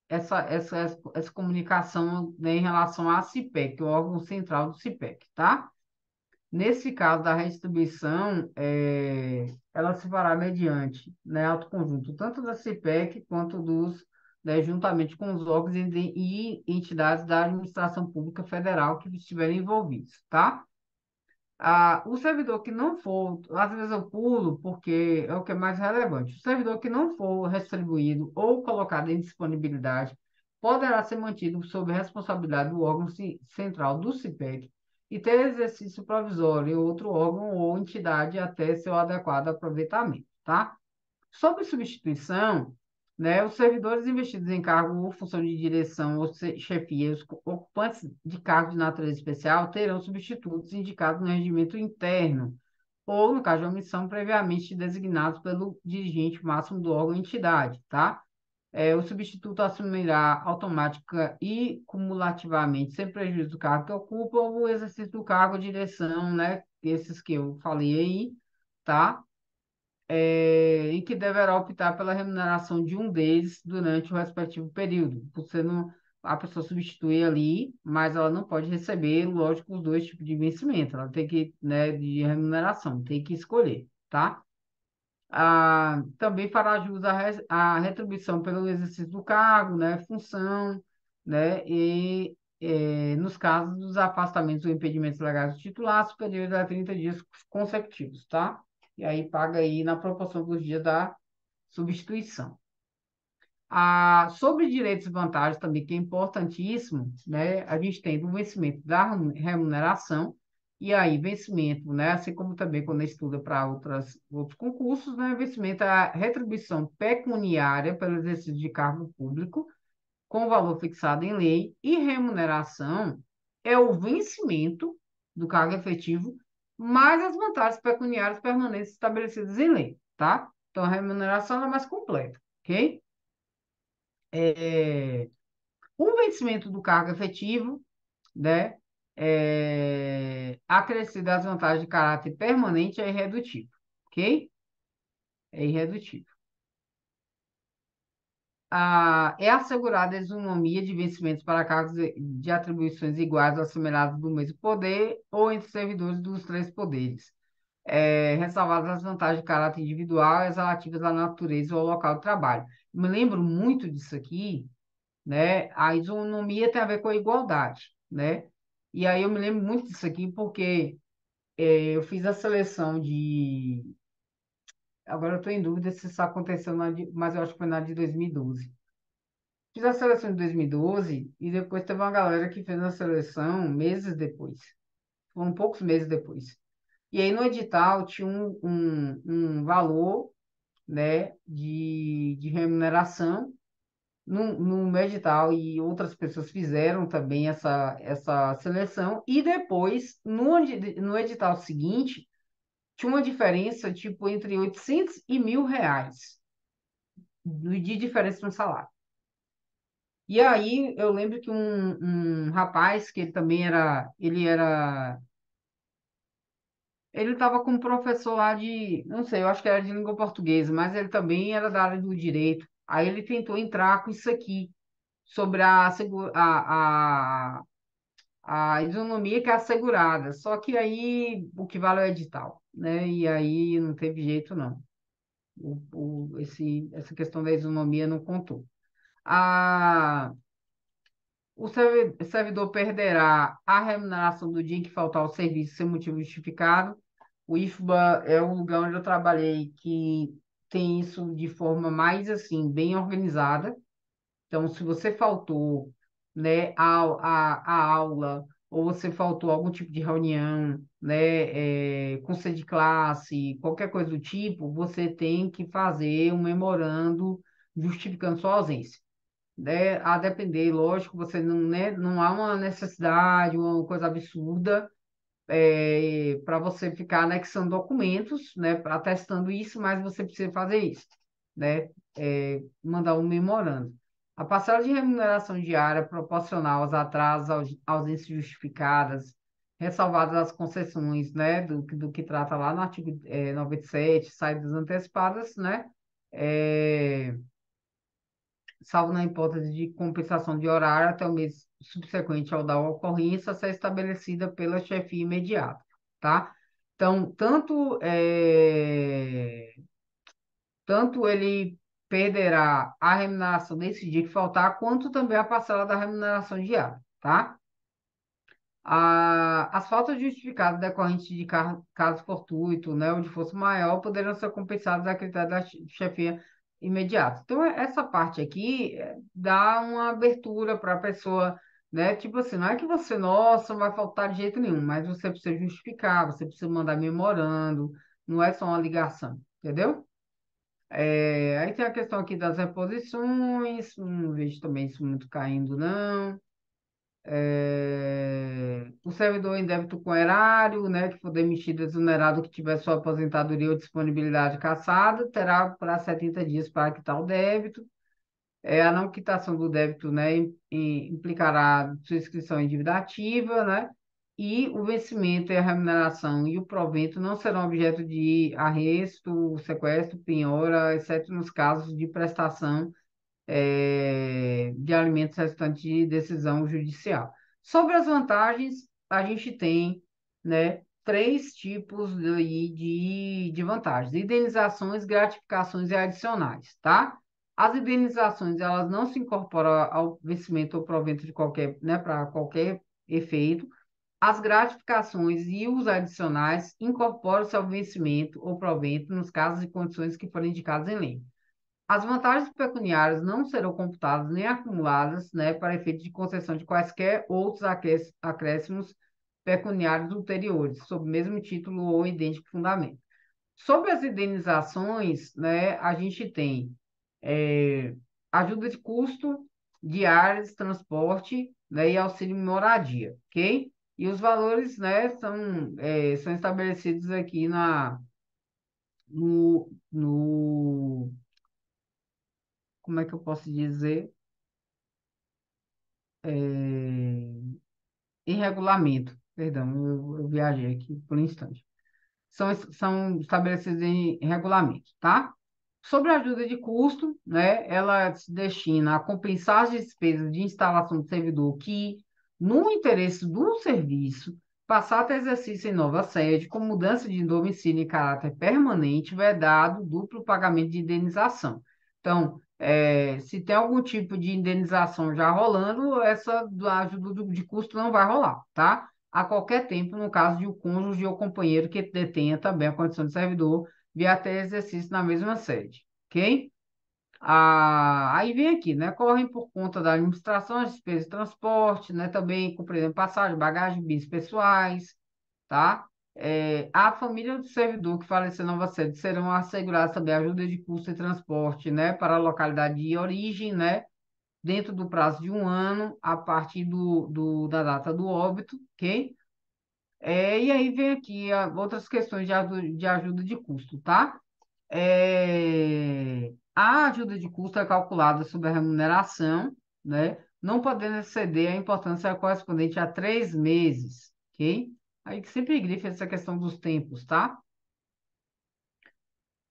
essa comunicação, né, em relação à CIPEC, o órgão central do CIPEC, tá? Nesse caso da redistribuição, ela se fará mediante, né, ato conjunto, tanto da CIPEC quanto né, juntamente com os órgãos e entidades da administração pública federal que estiverem envolvidos, tá? O servidor que não for, às vezes eu pulo porque é o que é mais relevante, o servidor que não for retribuído ou colocado em disponibilidade poderá ser mantido sob responsabilidade do órgão central do CIPEC e ter exercício provisório em outro órgão ou entidade até seu adequado aproveitamento, tá? Sobre substituição, né, os servidores investidos em cargo ou função de direção ou chefia, os ocupantes de cargo de natureza especial terão substitutos indicados no regimento interno, ou, no caso de omissão, previamente designados pelo dirigente máximo do órgão ou entidade, tá? O substituto assumirá automática e cumulativamente, sem prejuízo do cargo que ocupa, o exercício do cargo, de direção, né? Esses que eu falei aí, tá? E que deverá optar pela remuneração de um deles durante o respectivo período. Você não, a pessoa substitui ali, mas ela não pode receber, lógico, os dois tipos de vencimento. Ela tem que, né, de remuneração, tem que escolher, tá? Também fará jus à retribuição pelo exercício do cargo, né, função, né, nos casos dos afastamentos ou impedimentos legais do titular superiores a 30 dias consecutivos, tá? E aí paga aí na proporção dos dias da substituição. Sobre direitos e vantagens também, que é importantíssimo, né? A gente tem o vencimento da remuneração, e aí vencimento, né? Assim como também quando estuda para outros concursos, né? Vencimento é a retribuição pecuniária pelo exercício de cargo público, com valor fixado em lei, e remuneração é o vencimento do cargo efetivo, mais as vantagens pecuniárias permanentes estabelecidas em lei, tá? Então, a remuneração é mais completa, ok? É, o vencimento do cargo efetivo, né, acrescido às vantagens de caráter permanente é irredutível, ok? É irredutível. É assegurada a isonomia de vencimentos para cargos de atribuições iguais ou semelhantes do mesmo poder ou entre servidores dos três poderes, ressalvadas as vantagens de caráter individual e as relativas à natureza ou ao local de trabalho. Me lembro muito disso aqui, né? A isonomia tem a ver com a igualdade, né? E aí eu me lembro muito disso aqui porque eu fiz a seleção de. Agora eu estou em dúvida se isso aconteceu, mas eu acho que foi na de 2012. Fiz a seleção de 2012 e depois teve uma galera que fez a seleção meses depois. Foram poucos meses depois. E aí no edital tinha um valor, né, de remuneração no edital e outras pessoas fizeram também essa seleção. E depois, no edital seguinte, tinha uma diferença, tipo, entre 800 e R$ 1.000 de diferença no salário. E aí eu lembro que um rapaz que ele também ele estava como professor lá de, não sei, eu acho que era de língua portuguesa, mas ele também era da área do direito. Aí ele tentou entrar com isso aqui, sobre a isonomia que é assegurada. Só que aí o que vale é o edital, né? E aí não teve jeito, não. Essa questão da isonomia não contou. A, o servidor perderá a remuneração do dia em que faltar ao serviço sem motivo justificado. O IFBA é o lugar onde eu trabalhei que tem isso de forma mais assim, bem organizada. Então, se você faltou, né, a aula, ou você faltou a algum tipo de reunião, né, conselho de classe, qualquer coisa do tipo, você tem que fazer um memorando justificando sua ausência, né? A depender, lógico, você não, né, não há uma necessidade, uma coisa absurda para você ficar anexando documentos, né, atestando isso, mas você precisa fazer isso, né? Mandar um memorando. A parcela de remuneração diária proporcional aos atrasos, ausências justificadas, ressalvadas as concessões, né, do que trata lá no artigo 97, saídas antecipadas, né? É, salvo na hipótese de compensação de horário até o mês subsequente ao da ocorrência, a ser estabelecida pela chefia imediata, tá? Então, tanto ele perderá a remuneração desse dia que faltar, quanto também a parcela da remuneração diária, tá? As faltas justificadas decorrentes de caso fortuito, né, onde fosse maior, poderão ser compensadas a critério da chefia imediata. Então, essa parte aqui dá uma abertura para a pessoa, né? Tipo assim, não é que você, nossa, não vai faltar de jeito nenhum, mas você precisa justificar, você precisa mandar memorando, não é só uma ligação, entendeu? Aí tem a questão aqui das reposições, não vejo também isso muito caindo, não. O servidor em débito com erário, né, que for demitido, exonerado, que tiver sua aposentadoria ou disponibilidade cassada, terá para 70 dias para quitar o débito. A não quitação do débito, né, implicará sua inscrição em dívida ativa, né, e o vencimento e a remuneração e o provento não serão objeto de arresto, sequestro, penhora, exceto nos casos de prestação de alimentos restantes de decisão judicial. Sobre as vantagens, a gente tem, né, três tipos de vantagens: indenizações, gratificações e adicionais, tá? As indenizações, elas não se incorporam ao vencimento ou provento de qualquer, né, para qualquer efeito. As gratificações e os adicionais incorporam-se ao vencimento ou provento nos casos e condições que forem indicados em lei. As vantagens pecuniárias não serão computadas nem acumuladas, né, para efeito de concessão de quaisquer outros acréscimos pecuniários ulteriores, sob o mesmo título ou idêntico fundamento. Sobre as indenizações, né, a gente tem é, ajuda de custo, diárias, transporte, né, e auxílio moradia, ok? E os valores, né, são estabelecidos aqui no, como é que eu posso dizer? Em regulamento, perdão, eu viajei aqui por um instante. São estabelecidos em regulamento, tá? Sobre a ajuda de custo, né, ela se destina a compensar as despesas de instalação do servidor que, no interesse do serviço, passar a ter exercício em nova sede, com mudança de domicílio em caráter permanente, vedado duplo pagamento de indenização. Então, se tem algum tipo de indenização já rolando, essa da ajuda de custo não vai rolar, tá? A qualquer tempo, no caso de o cônjuge ou companheiro que detenha também a condição de servidor, via até exercício na mesma sede, ok? Aí vem aqui, né? Correm por conta da administração, as despesas de transporte, né? Também compreendendo passagem, bagagem, bens pessoais, tá? A família do servidor que falecer na nova sede serão asseguradas também ajuda de custo e transporte, né, para a localidade de origem, né, dentro do prazo de um ano, a partir da data do óbito, ok? E aí vem aqui outras questões de ajuda de custo, tá? A ajuda de custo é calculada sobre a remuneração, né? Não podendo exceder a importância correspondente a 3 meses, ok? Aí que sempre grifa essa questão dos tempos, tá?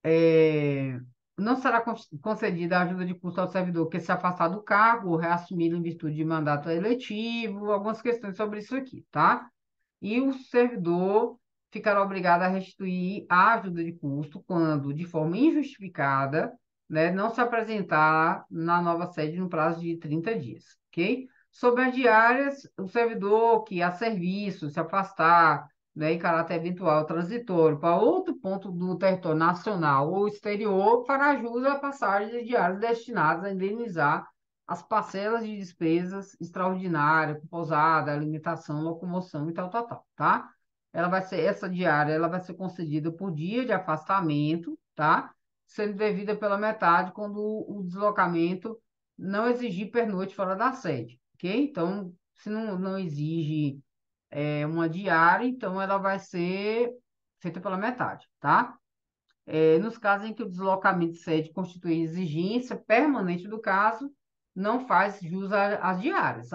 É, não será concedida a ajuda de custo ao servidor que se afastar do cargo ou reassumir em virtude de mandato eletivo, algumas questões sobre isso aqui, tá? E o servidor ficará obrigado a restituir a ajuda de custo quando, de forma injustificada, né, não se apresentar na nova sede no prazo de 30 dias, ok? Sobre as diárias, o servidor que a serviço se afastar, né, em caráter eventual transitório para outro ponto do território nacional ou exterior fará jus a passagens diárias destinadas a indenizar as parcelas de despesas extraordinárias, com pousada, alimentação, locomoção e tal, tal, tal, tá? Essa diária, ela vai ser concedida por dia de afastamento, tá? Sendo devida pela metade quando o deslocamento não exigir pernoite fora da sede, ok? Então, se não exige uma diária, então ela vai ser feita pela metade, tá? Nos casos em que o deslocamento de sede constitui exigência permanente do caso, não faz jus às diárias.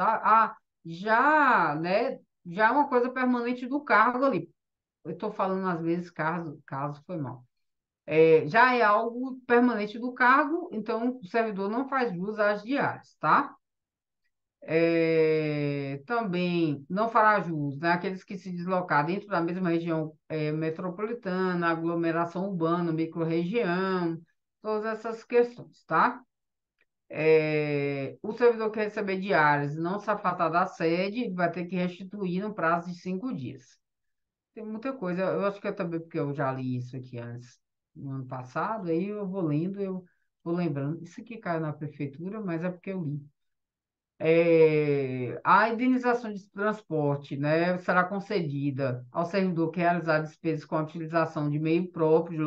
Já, né, já é uma coisa permanente do cargo ali. Eu estou falando, às vezes, caso foi mal. Já é algo permanente do cargo, então o servidor não faz jus às diárias, tá? Também não fará jus, né, aqueles que se deslocar dentro da mesma região metropolitana, aglomeração urbana, microrregião, todas essas questões, tá? O servidor que receber diárias e não se afastar da sede vai ter que restituir no prazo de 5 dias. Tem muita coisa, eu acho que é também porque eu já li isso aqui antes, no ano passado, aí eu vou lendo, eu vou lembrando. Isso aqui caiu na prefeitura, mas é porque eu li. A indenização de transporte, né, será concedida ao servidor que realizar despesas com a utilização de meio próprio de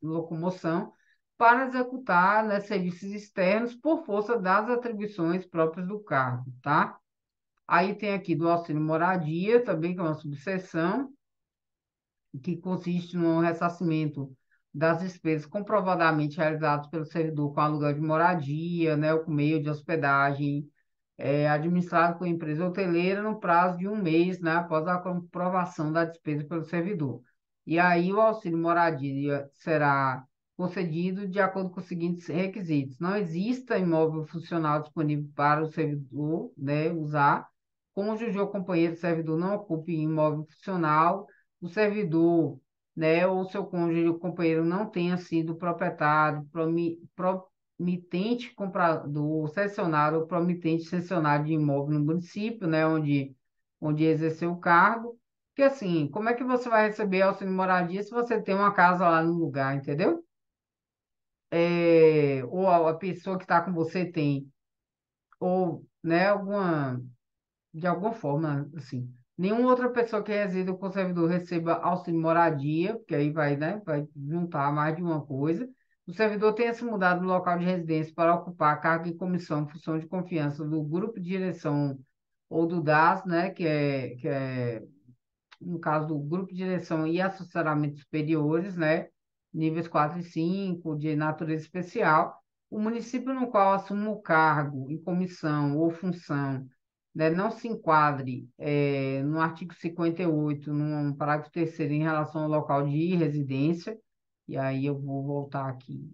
locomoção para executar, né, serviços externos por força das atribuições próprias do cargo, tá? Aí tem aqui do auxílio moradia, também que é uma subseção, que consiste no ressarcimento das despesas comprovadamente realizadas pelo servidor com aluguel de moradia, né, ou com meio de hospedagem administrado por empresa hoteleira no prazo de um mês, né, após a comprovação da despesa pelo servidor. E aí o auxílio moradia será concedido de acordo com os seguintes requisitos: não exista imóvel funcional disponível para o servidor, né, usar, cônjuge ou companheiro do servidor não ocupe imóvel funcional, o servidor, né, ou seu cônjuge ou companheiro não tenha sido proprietário, promitente comprador, cessionário ou promitente cessionário de imóvel no município, né, onde exerceu o cargo. Porque assim, como é que você vai receber auxílio moradia se você tem uma casa lá no lugar, entendeu? Ou a pessoa que está com você tem, ou, né, de alguma forma, assim. Nenhuma outra pessoa que resida com o servidor receba auxílio moradia, porque aí vai, né, vai juntar mais de uma coisa. O servidor tenha se mudado do local de residência para ocupar a cargo em comissão, função de confiança do grupo de direção ou do DAS, né, que é no caso do grupo de direção e assessoramento superiores, né, níveis 4 e 5 de natureza especial, o município no qual assume o cargo em comissão ou função, né, não se enquadre no artigo 58, no parágrafo terceiro em relação ao local de residência, e aí eu vou voltar aqui,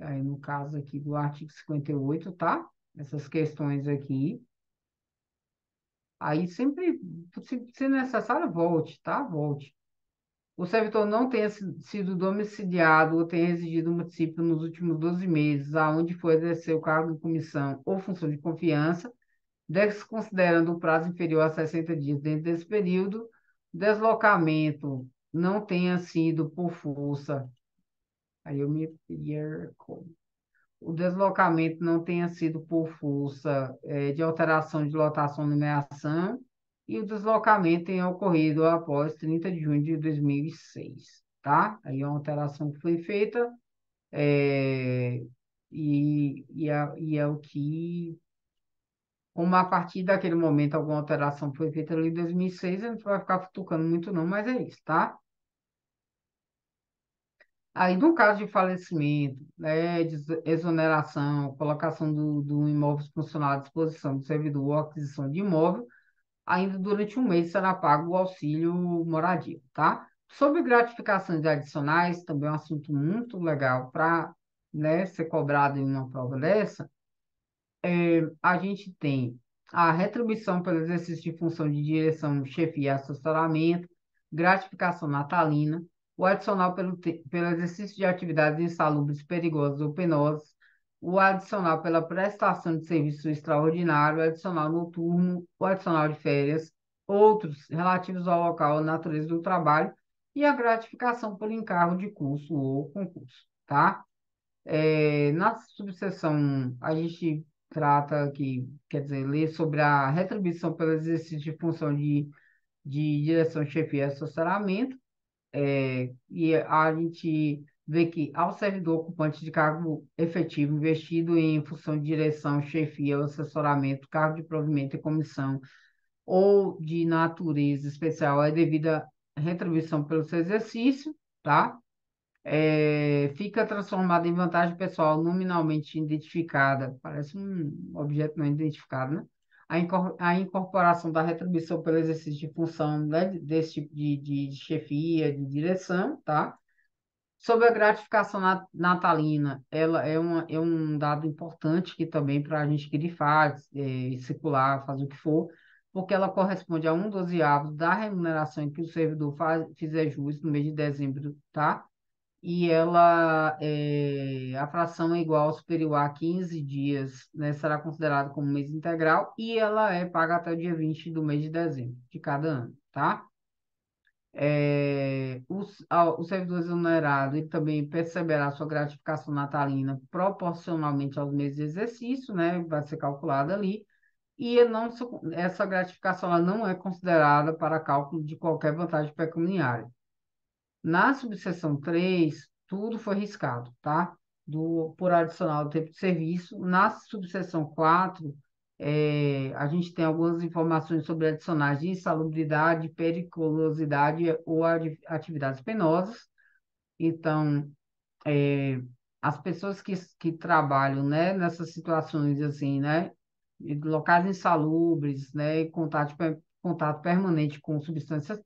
aí no caso aqui do artigo 58, tá? Essas questões aqui. Aí sempre, se necessário, volte, tá? Volte. O servidor não tenha sido domiciliado ou tenha residido no município nos últimos 12 meses, aonde foi exercer o cargo de comissão ou função de confiança, desconsiderando o prazo inferior a 60 dias dentro desse período, deslocamento não tenha sido por força, aí eu me perco. O deslocamento não tenha sido por força de alteração de lotação ou nomeação, e o deslocamento tenha ocorrido após 30 de junho de 2006, tá? Aí é uma alteração que foi feita, é, e é o que, como a partir daquele momento alguma alteração foi feita ali em 2006, a gente vai ficar futucando muito não, mas é isso, tá? Aí, no caso de falecimento, né, de exoneração, colocação do imóvel funcional à disposição do servidor ou aquisição de imóvel, ainda durante um mês será pago o auxílio moradia, tá? Sobre gratificações adicionais, também é um assunto muito legal para, né, ser cobrado em uma prova dessa. A gente tem a retribuição pelo exercício de função de direção, chefia e assessoramento, gratificação natalina, o adicional pelo exercício de atividades insalubres, perigosas ou penosas, o adicional pela prestação de serviço extraordinário, o adicional noturno, o adicional de férias, outros relativos ao local ou natureza do trabalho e a gratificação por encargo de curso ou concurso, tá? Na subseção 1, a gente trata aqui, quer dizer, lê sobre a retribuição pelo exercício de função de direção, chefia e assessoramento, e a gente vê que ao servidor ocupante de cargo efetivo investido em função de direção, chefia ou assessoramento, cargo de provimento e comissão, ou de natureza especial, é devida retribuição pelo seu exercício, tá? Fica transformada em vantagem pessoal nominalmente identificada, parece um objeto não identificado, né? A incorporação da retribuição pelo exercício de função, né, desse tipo de chefia, de direção, tá? Sobre a gratificação natalina, ela é um dado importante que também para a gente grifar, circular, fazer o que for, porque ela corresponde a 1/12 da remuneração que o servidor fizer jus no mês de dezembro, tá? E a fração é igual ou superior a 15 dias, né, será considerada como mês integral e ela é paga até o dia 20 do mês de dezembro de cada ano, tá? O servidor exonerado ele também perceberá sua gratificação natalina proporcionalmente aos meses de exercício, né, vai ser calculada ali, e essa gratificação ela não é considerada para cálculo de qualquer vantagem pecuniária. Na subseção 3 tudo foi riscado, tá? Por adicional do tempo de serviço. Na subseção 4 a gente tem algumas informações sobre adicionais de insalubridade, periculosidade ou atividades penosas. Então, as pessoas que trabalham, né, nessas situações assim, né, de locais insalubres, né, contato permanente com substâncias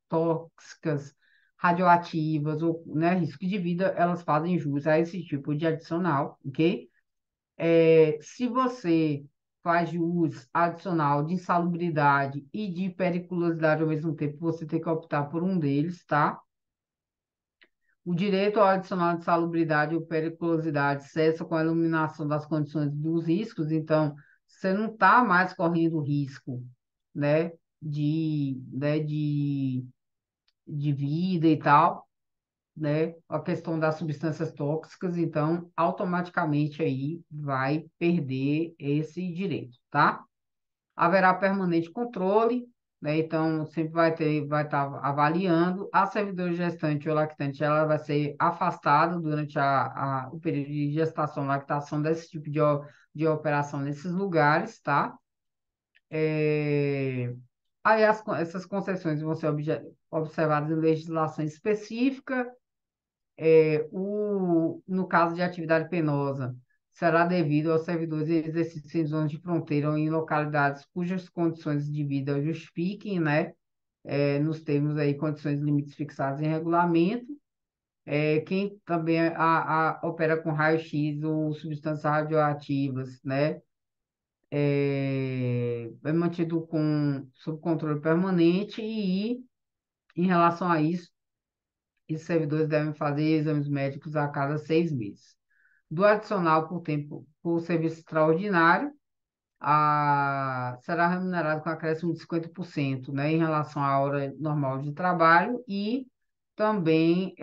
tóxicas, radioativas ou, né, risco de vida, elas fazem jus a esse tipo de adicional, ok? Se você faz jus adicional de insalubridade e de periculosidade ao mesmo tempo, você tem que optar por um deles, tá? O direito ao adicional de salubridade ou periculosidade cessa com a eliminação das condições dos riscos, então você não está mais correndo risco, né, de vida e tal, né, a questão das substâncias tóxicas, então automaticamente aí vai perder esse direito, tá? Haverá permanente controle, né? Então, sempre vai estar avaliando. A servidora gestante ou lactante, ela vai ser afastada durante o período de gestação e lactação desse tipo de operação nesses lugares, tá? É, Aí essas concessões vão ser observadas em legislação específica. No caso de atividade penosa, será devido aos servidores em exercício em zonas de fronteira ou em localidades cujas condições de vida justifiquem, né, nos termos aí, condições e limites fixados em regulamento. Quem também opera com raio-x ou substâncias radioativas, né, é mantido sob controle permanente e, em relação a isso, esses servidores devem fazer exames médicos a cada 6 meses. Do adicional por serviço extraordinário, será remunerado com acréscimo de 50%, né, em relação à hora normal de trabalho e também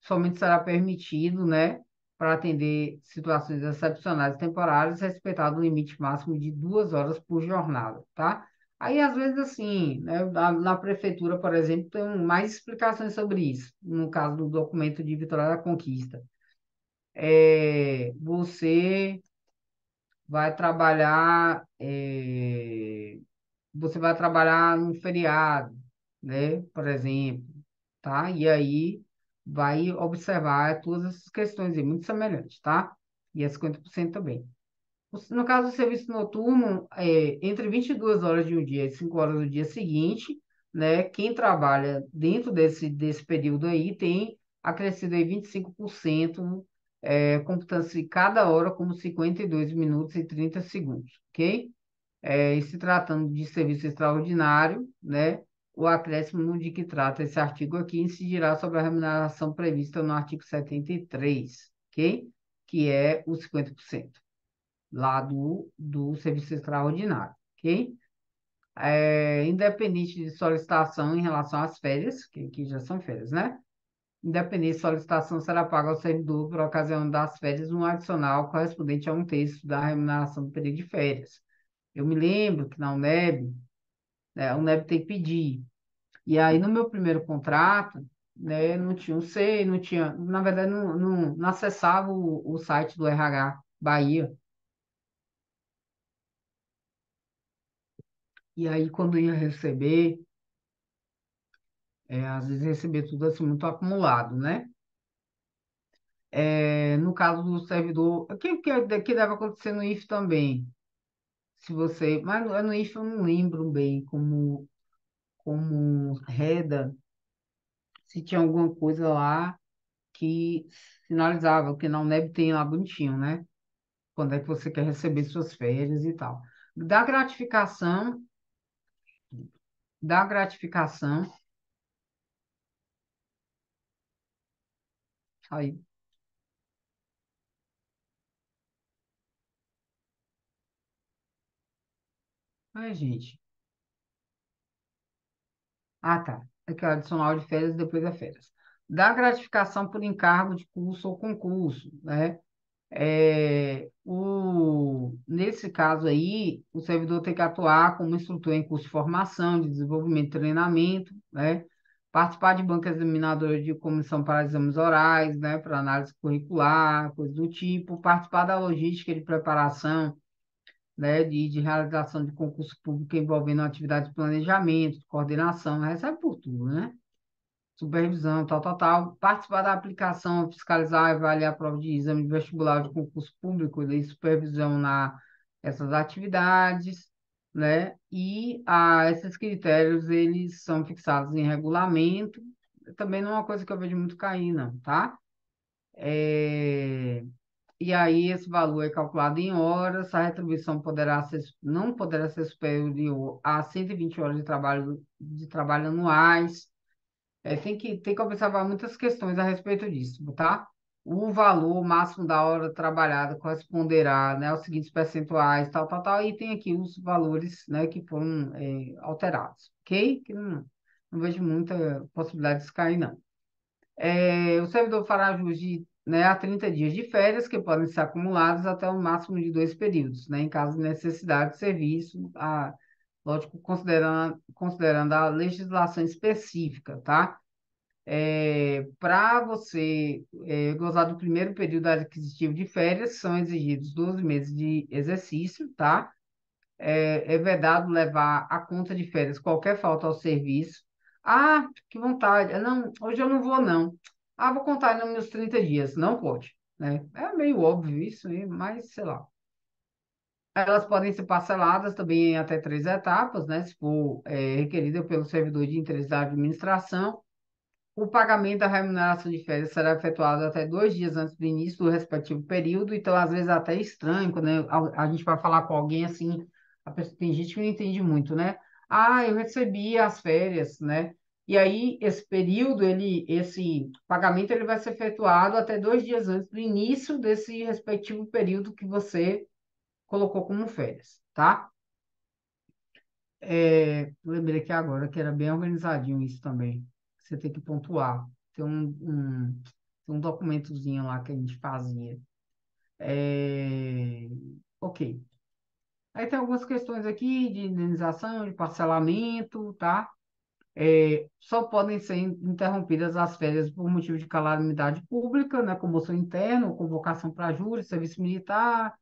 somente será permitido, né, para atender situações excepcionais e temporárias, respeitado o limite máximo de 2 horas por jornada, tá? Aí, às vezes, assim, né, na prefeitura, por exemplo, tem mais explicações sobre isso, no caso do documento de Vitória da Conquista. Você vai trabalhar, você vai trabalhar num feriado, né, por exemplo, tá? E aí vai observar todas essas questões aí, muito semelhantes, tá? E é 50% também. No caso do serviço noturno, entre 22 horas de um dia e 5 horas do dia seguinte, né? Quem trabalha dentro desse período aí tem acrescido aí 25%, computando-se cada hora como 52 minutos e 30 segundos, ok? E se tratando de serviço extraordinário, né? O acréscimo de que trata esse artigo aqui incidirá sobre a remuneração prevista no artigo 73, ok? Que é os 50% lá do serviço extraordinário, ok? Independente de solicitação em relação às férias, que já são férias, né? Independente de solicitação, será paga ao servidor por ocasião das férias um adicional correspondente a um terço da remuneração do período de férias. Eu me lembro que na UNEB, né, a UNEB tem que pedir. E aí, no meu primeiro contrato, né, não tinha um SEI, não tinha, na verdade, não acessava o site do RH Bahia. E aí, quando ia receber, às vezes recebia tudo assim muito acumulado, né? No caso do servidor, que deve acontecer no IF também, se você, mas no IF eu não lembro bem como reda, se tinha alguma coisa lá que sinalizava, que na UNEB tem lá bonitinho, né? Quando é que você quer receber suas férias e tal. Da gratificação, da gratificação, aí, ai, gente. Ah, tá. Aqui, ó, adicional de férias depois das férias. Da gratificação por encargo de curso ou concurso, né? Nesse caso aí, o servidor tem que atuar como instrutor em curso de formação, de desenvolvimento e treinamento, né? Participar de banca examinadora de comissão para exames orais, né? Para análise curricular, coisa do tipo. Participar da logística de preparação, né? De realização de concurso público envolvendo atividades de planejamento, de coordenação, recebe por tudo, né? Supervisão, tal, tal, tal, participar da aplicação, fiscalizar, avaliar a prova de exame de vestibular de concurso público e supervisão essas atividades, né? E esses critérios, eles são fixados em regulamento, também não é uma coisa que eu vejo muito cair, não, tá? É, E aí, esse valor é calculado em horas, a retribuição não poderá ser superior a 120 horas de trabalho anuais. Tem que observar muitas questões a respeito disso, tá? O valor máximo da hora trabalhada corresponderá, né, aos seguintes percentuais, tal, tal, tal, e tem aqui os valores, né, que foram alterados, ok? Que não vejo muita possibilidade de cair, não. O servidor fará jus né, a 30 dias de férias, que podem ser acumulados até o máximo de 2 períodos, né, em caso de necessidade de serviço, lógico, considerando a legislação específica, tá? Para você gozar do primeiro período aquisitivo de férias, são exigidos 12 meses de exercício, tá? É vedado levar a conta de férias qualquer falta ao serviço. Ah, que vontade. Não, hoje eu não vou, não. Ah, vou contar nos meus 30 dias. Não pode, né? É meio óbvio isso, mas sei lá. Elas podem ser parceladas também em até 3 etapas, né? Se for requerida pelo servidor de interesse da administração. O pagamento da remuneração de férias será efetuado até 2 dias antes do início do respectivo período, então, às vezes, é até estranho quando a gente vai falar com alguém assim, tem gente que não entende muito, né? Ah, eu recebi as férias, né? E aí, esse pagamento, ele vai ser efetuado até 2 dias antes do início desse respectivo período que você colocou como férias, tá? Lembrei aqui agora que era bem organizadinho isso também. Você tem que pontuar. Tem um documentozinho lá que a gente fazia. É, ok. Aí tem algumas questões aqui de indenização, de parcelamento, tá? Só podem ser interrompidas as férias por motivo de calamidade pública, né? Comoção interna, ou convocação para júri, serviço militar,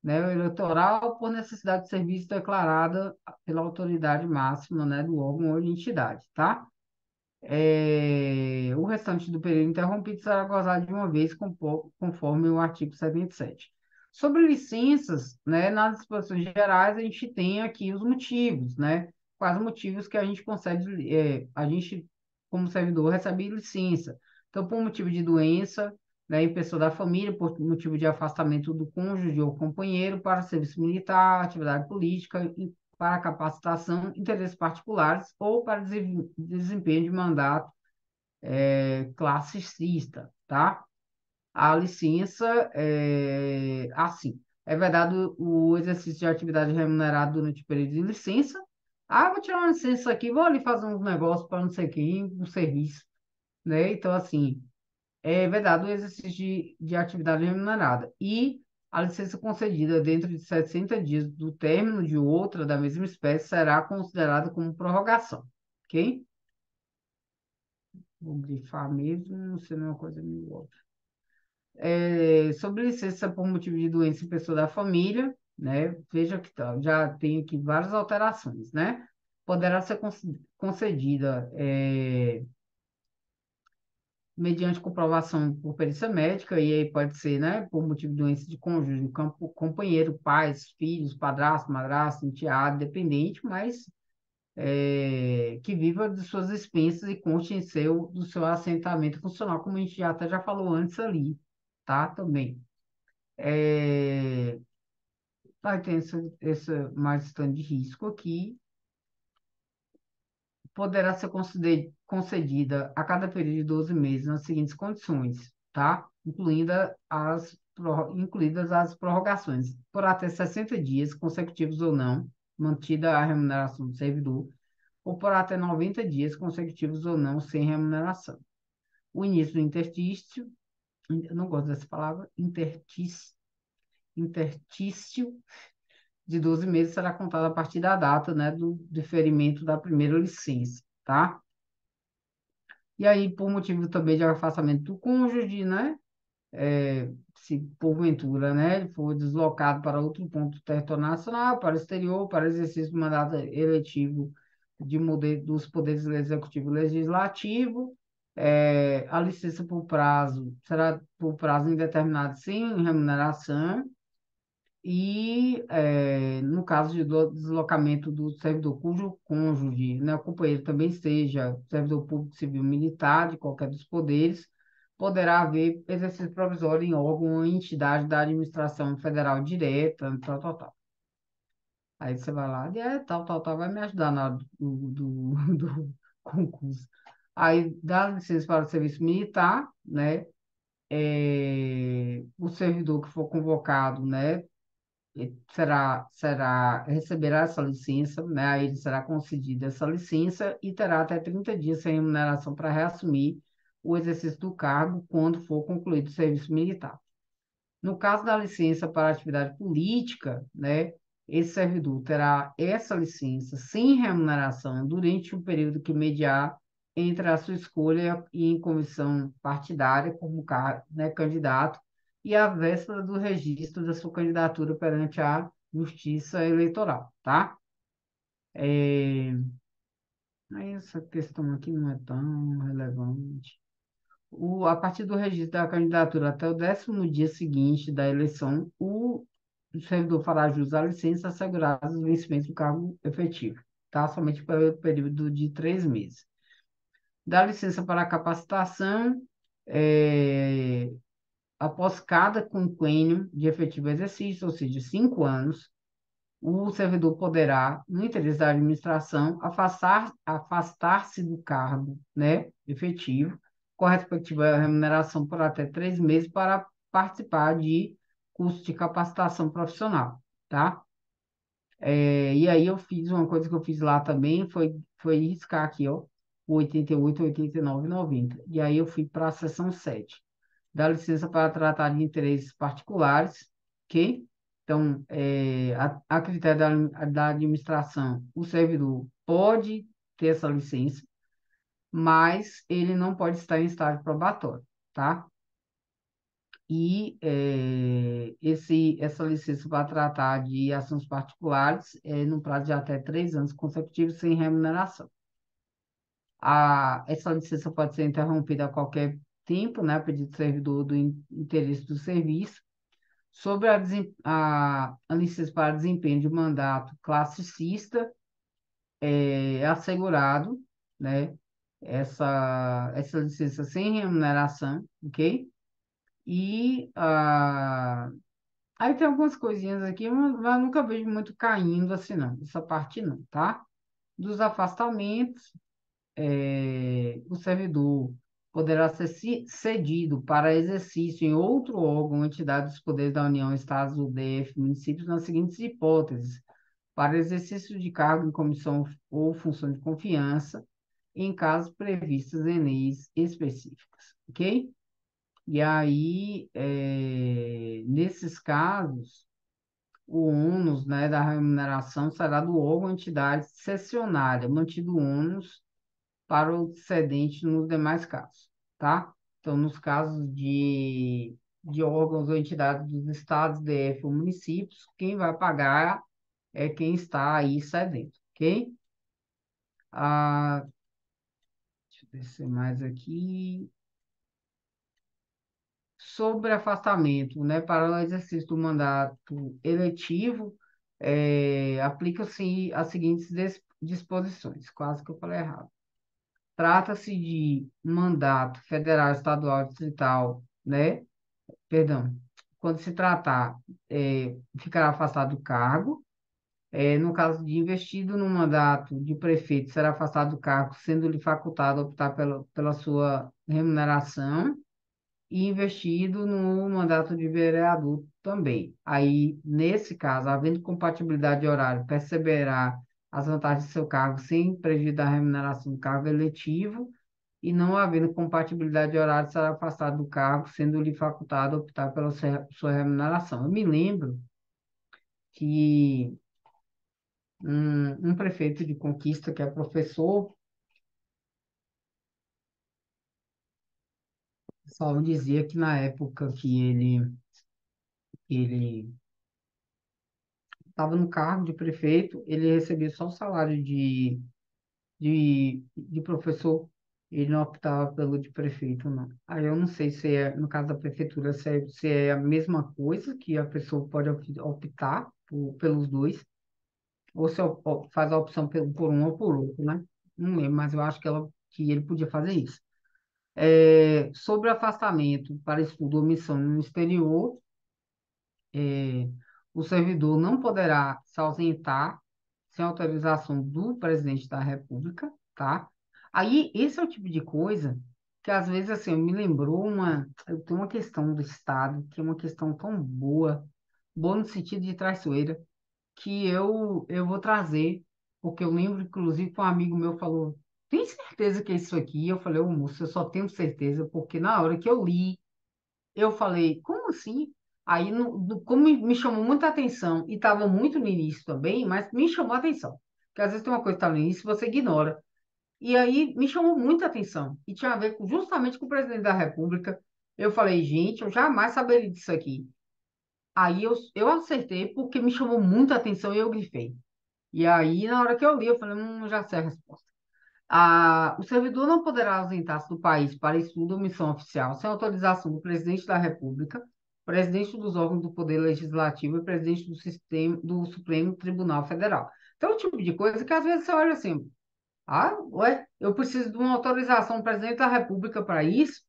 né? Eleitoral, por necessidade de serviço declarada pela autoridade máxima, né? Do órgão ou entidade, tá? O restante do período interrompido será gozado de uma vez, conforme o artigo 77. Sobre licenças, né, nas disposições gerais, a gente tem aqui os motivos, né? Quais motivos que a gente concede, a gente, como servidor, recebe licença. Então, por motivo de doença, né, em pessoa da família, por motivo de afastamento do cônjuge ou companheiro, para serviço militar, atividade política, para capacitação, interesses particulares ou para desempenho de mandato classicista, tá? A licença é assim. É vedado o exercício de atividade remunerada durante o período de licença. Ah, vou tirar uma licença aqui, vou ali fazer uns negócios para não sei quem, um serviço, né? Então, assim, é vedado o exercício de atividade remunerada. E a licença concedida dentro de 60 dias do término de outra da mesma espécie será considerada como prorrogação, ok? Vou grifar mesmo, não sei uma coisa meio óbvia. Sobre licença por motivo de doença em pessoa da família, né? Veja que já tem aqui várias alterações, né? Poderá ser concedida mediante comprovação por perícia médica, e aí pode ser, né, por motivo de doença de cônjuge, companheiro, pais, filhos, padrasto, madrasto, enteado, dependente, mas que viva de suas expensas e conste do seu assentamento funcional, como a gente até já falou antes ali, tá? Também. Vai ter essa mais stand de risco aqui, poderá ser concedida a cada período de 12 meses nas seguintes condições, tá? Incluídas as prorrogações, por até 60 dias consecutivos ou não, mantida a remuneração do servidor, ou por até 90 dias consecutivos ou não, sem remuneração. O início do interstício, eu não gosto dessa palavra, interstício de 12 meses será contado a partir da data, né, do deferimento da primeira licença, tá? E aí, por motivo também de afastamento do cônjuge, né, se porventura, né, ele for deslocado para outro ponto do território nacional, para o exterior, para exercício do mandato eletivo dos poderes executivo e legislativo, a licença por prazo será por prazo indeterminado sem remuneração, e, no caso de deslocamento do servidor cujo cônjuge, né, o companheiro também seja servidor público, civil, militar, de qualquer dos poderes, poderá haver exercício provisório em órgão ou entidade da administração federal direta, tal, tal, tal. Aí você vai lá, tal, tal, tal, vai me ajudar na hora do concurso. Aí dá licença para o serviço militar, né? O servidor que for convocado, né? Receberá essa licença, né? A ele será concedida essa licença e terá até 30 dias sem remuneração para reassumir o exercício do cargo quando for concluído o serviço militar. No caso da licença para atividade política, né, esse servidor terá essa licença sem remuneração durante o período que mediar entre a sua escolha e em comissão partidária como né, candidato e a véspera do registro da sua candidatura perante a Justiça Eleitoral, tá? É, Aí essa questão aqui não é tão relevante. A partir do registro da candidatura até o 10º dia seguinte da eleição, o servidor fará jus à licença assegurada os vencimentos do cargo efetivo, tá? Somente pelo período de 3 meses. Dá licença para capacitação, é, após cada quinquênio de efetivo exercício, ou seja, 5 anos, o servidor poderá, no interesse da administração, afastar-se do cargo, né, efetivo, com a respectiva remuneração por até 3 meses para participar de curso de capacitação profissional, tá? E aí eu fiz uma coisa que eu fiz lá também, foi riscar aqui, ó, o 88, 89 e 90. E aí eu fui para a seção 7. dá licença para tratar de interesses particulares, ok? Então, a critério da administração, o servidor pode ter essa licença, mas ele não pode estar em estágio probatório, tá? E essa licença para tratar de assuntos particulares é no prazo de até 3 anos consecutivos sem remuneração. Essa licença pode ser interrompida a qualquer tempo, né, a pedido do servidor do interesse do serviço, sobre a licença para desempenho de mandato classicista, é assegurado, né, essa licença sem remuneração, ok? E aí tem algumas coisinhas aqui, mas eu nunca vejo muito caindo assim, não. Essa parte não, tá? Dos afastamentos, o servidor poderá ser cedido para exercício em outro órgão ou entidade dos poderes da União, Estados, UDF, municípios, nas seguintes hipóteses: para exercício de cargo em comissão ou função de confiança, em casos previstos em leis específicas, ok? E aí, nesses casos, o ônus, né, da remuneração será do órgão ou entidade cessionária, mantido o ônus para o cedente nos demais casos, tá? Então, nos casos de órgãos ou entidades dos estados, DF ou municípios, quem vai pagar é quem está aí cedendo, ok? Ah, deixa eu descer mais aqui. Sobre afastamento, né, para o exercício do mandato eletivo, aplicam-se as seguintes disposições, quase que eu falei errado. Trata-se de mandato federal, estadual, distrital, né? Perdão. Quando se tratar, ficará afastado do cargo. No caso de investido no mandato de prefeito, será afastado do cargo, sendo-lhe facultado optar pela sua remuneração e investido no mandato de vereador também. Aí, nesse caso, havendo compatibilidade de horário, perceberá as vantagens do seu cargo sem prejuízo da remuneração do cargo eletivo, e não havendo compatibilidade de horário, será afastado do cargo, sendo-lhe facultado optar pela sua remuneração. Eu me lembro que um prefeito de Conquista, que é professor, só dizia que na época que ele estava no cargo de prefeito, ele recebia só o salário de professor, ele não optava pelo de prefeito, não. Aí eu não sei se é, no caso da prefeitura, se é a mesma coisa, que a pessoa pode optar pelos dois, ou se faz a opção por um ou por outro, né? Não lembro, mas eu acho que ele podia fazer isso. Sobre afastamento para estudo ou missão no exterior, é, o servidor não poderá se ausentar sem autorização do presidente da República, tá? Aí, esse é o tipo de coisa que, às vezes, assim, me lembrou eu tenho uma questão do Estado, que é uma questão tão boa, boa no sentido de traiçoeira, que eu vou trazer, porque eu lembro, inclusive, que um amigo meu falou, tem certeza que é isso aqui? Eu falei, ô moço, eu só tenho certeza, porque na hora que eu li, eu falei, como assim? Aí, como me chamou muita atenção, e estava muito no início também, mas me chamou a atenção. Porque às vezes tem uma coisa que está no início e você ignora. E aí me chamou muita atenção. E tinha a ver justamente com o presidente da República. Eu falei, gente, eu jamais saberia disso aqui. Aí eu acertei porque me chamou muita atenção e eu grifei. E aí, na hora que eu li, eu falei, já sei a resposta. O servidor não poderá ausentar-se do país para estudo ou missão oficial sem autorização do presidente da República, presidente dos órgãos do Poder Legislativo e presidente do Supremo Tribunal Federal. Então, é o tipo de coisa que às vezes você olha assim, ué, eu preciso de uma autorização do presidente da República para isso,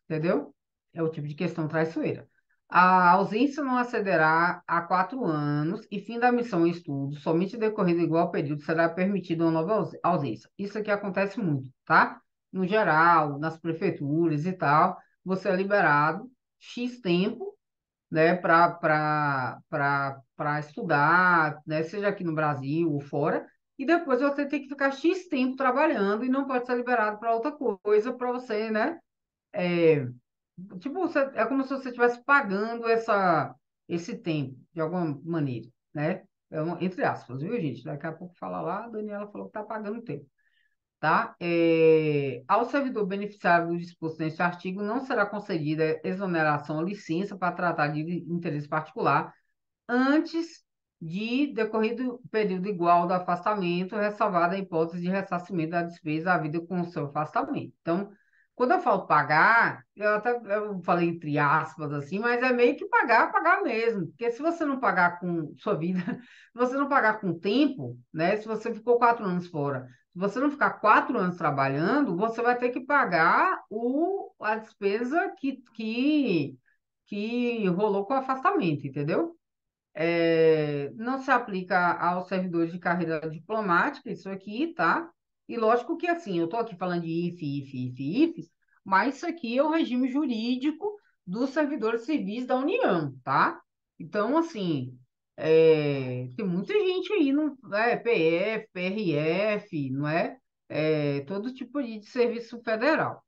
entendeu? É o tipo de questão traiçoeira. A ausência não excederá a 4 anos e fim da missão em estudo, somente decorrendo igual período, será permitida uma nova ausência. Isso aqui acontece muito, tá? No geral, nas prefeituras e tal, você é liberado X tempo, né, para estudar, né, seja aqui no Brasil ou fora, e depois você tem que ficar X tempo trabalhando e não pode ser liberado para outra coisa para você, né? Tipo, é como se você estivesse pagando esse tempo, de alguma maneira, né? Entre aspas, viu, gente? Daqui a pouco fala lá, a Daniela falou que está pagando tempo, tá? Ao servidor beneficiário do disposto neste artigo, não será concedida exoneração ou licença para tratar de interesse particular antes de decorrido período igual do afastamento, ressalvada a hipótese de ressarcimento da despesa havida com o seu afastamento. Então, quando eu falo pagar, eu falei entre aspas assim, mas é meio que pagar, pagar mesmo. Porque se você não pagar com sua vida, se você não pagar com tempo, né? Se você ficou 4 anos fora, se você não ficar 4 anos trabalhando, você vai ter que pagar a despesa que rolou com o afastamento, entendeu? Não se aplica aos servidores de carreira diplomática, isso aqui, tá? E lógico que assim, eu estou aqui falando de IFE, mas isso aqui é o regime jurídico dos servidores civis da União, tá? Então, assim, tem muita gente aí, não é? PF, PRF, não é? Todo tipo de serviço federal.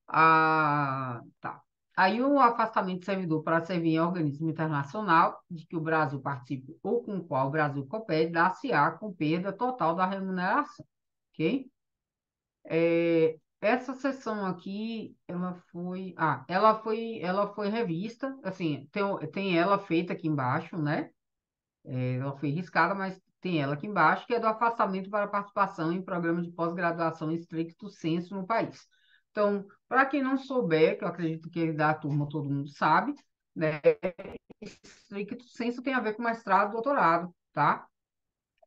Tá. Aí o afastamento do servidor para servir em organismo internacional de que o Brasil participe ou com o qual o Brasil coopere, dá-se-á com perda total da remuneração, ok? Essa sessão aqui, ela foi revista, assim, tem ela feita aqui embaixo, né? Ela foi riscada, mas tem ela aqui embaixo, que é do afastamento para participação em programas de pós-graduação em stricto sensu no país. Então, para quem não souber, que eu acredito que da turma todo mundo sabe, né? Stricto sensu tem a ver com mestrado, doutorado, tá?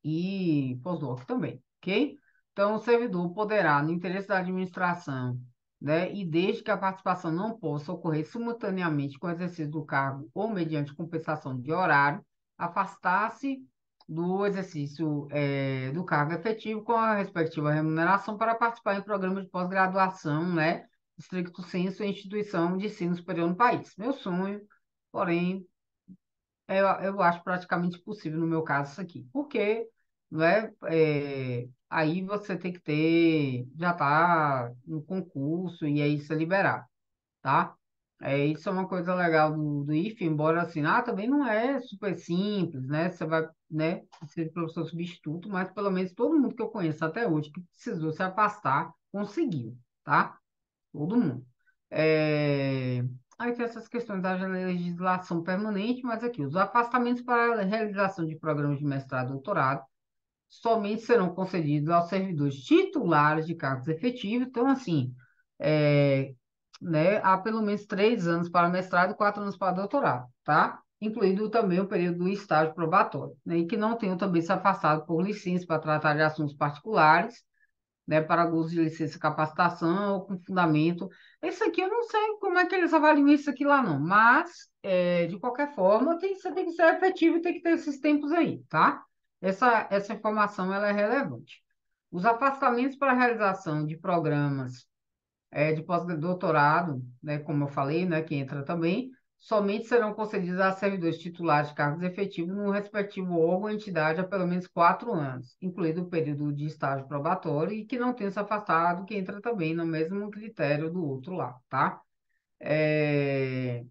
E pós-doc também, ok? Então, o servidor poderá, no interesse da administração, né, e desde que a participação não possa ocorrer simultaneamente com o exercício do cargo ou mediante compensação de horário, afastar-se do exercício do cargo efetivo com a respectiva remuneração para participar em programas de pós-graduação, né, stricto sensu, em instituição de ensino superior no país. Meu sonho, porém, eu acho praticamente possível no meu caso isso aqui. Porque, né, aí você tem que já tá no concurso e aí você liberar, tá? Isso é uma coisa legal do IFE, embora assim, também não é super simples, né? Você vai, né, ser professor substituto, mas pelo menos todo mundo que eu conheço até hoje que precisou se afastar, conseguiu, tá? Todo mundo. É, Aí tem essas questões da legislação permanente, mas aqui, os afastamentos para a realização de programas de mestrado e doutorado somente serão concedidos aos servidores titulares de cargos efetivos. Então, assim, é, né, há pelo menos 3 anos para mestrado e 4 anos para doutorado, tá? Incluído também o período do estágio probatório, né, e que não tenham também se afastado por licença para tratar de assuntos particulares, né, para gozo de licença capacitação ou com fundamento. Isso aqui eu não sei como é que eles avaliam isso aqui lá, não, mas, de qualquer forma, você tem que ser efetivo e tem que ter esses tempos aí, tá? Essa informação ela é relevante. Os afastamentos para a realização de programas de pós-doutorado, né, como eu falei, né, que entra também, somente serão concedidos a servidores titulares de cargos efetivos no respectivo órgão ou entidade há pelo menos 4 anos, incluído o período de estágio probatório e que não tenha se afastado, que entra também no mesmo critério do outro lá, tá? É...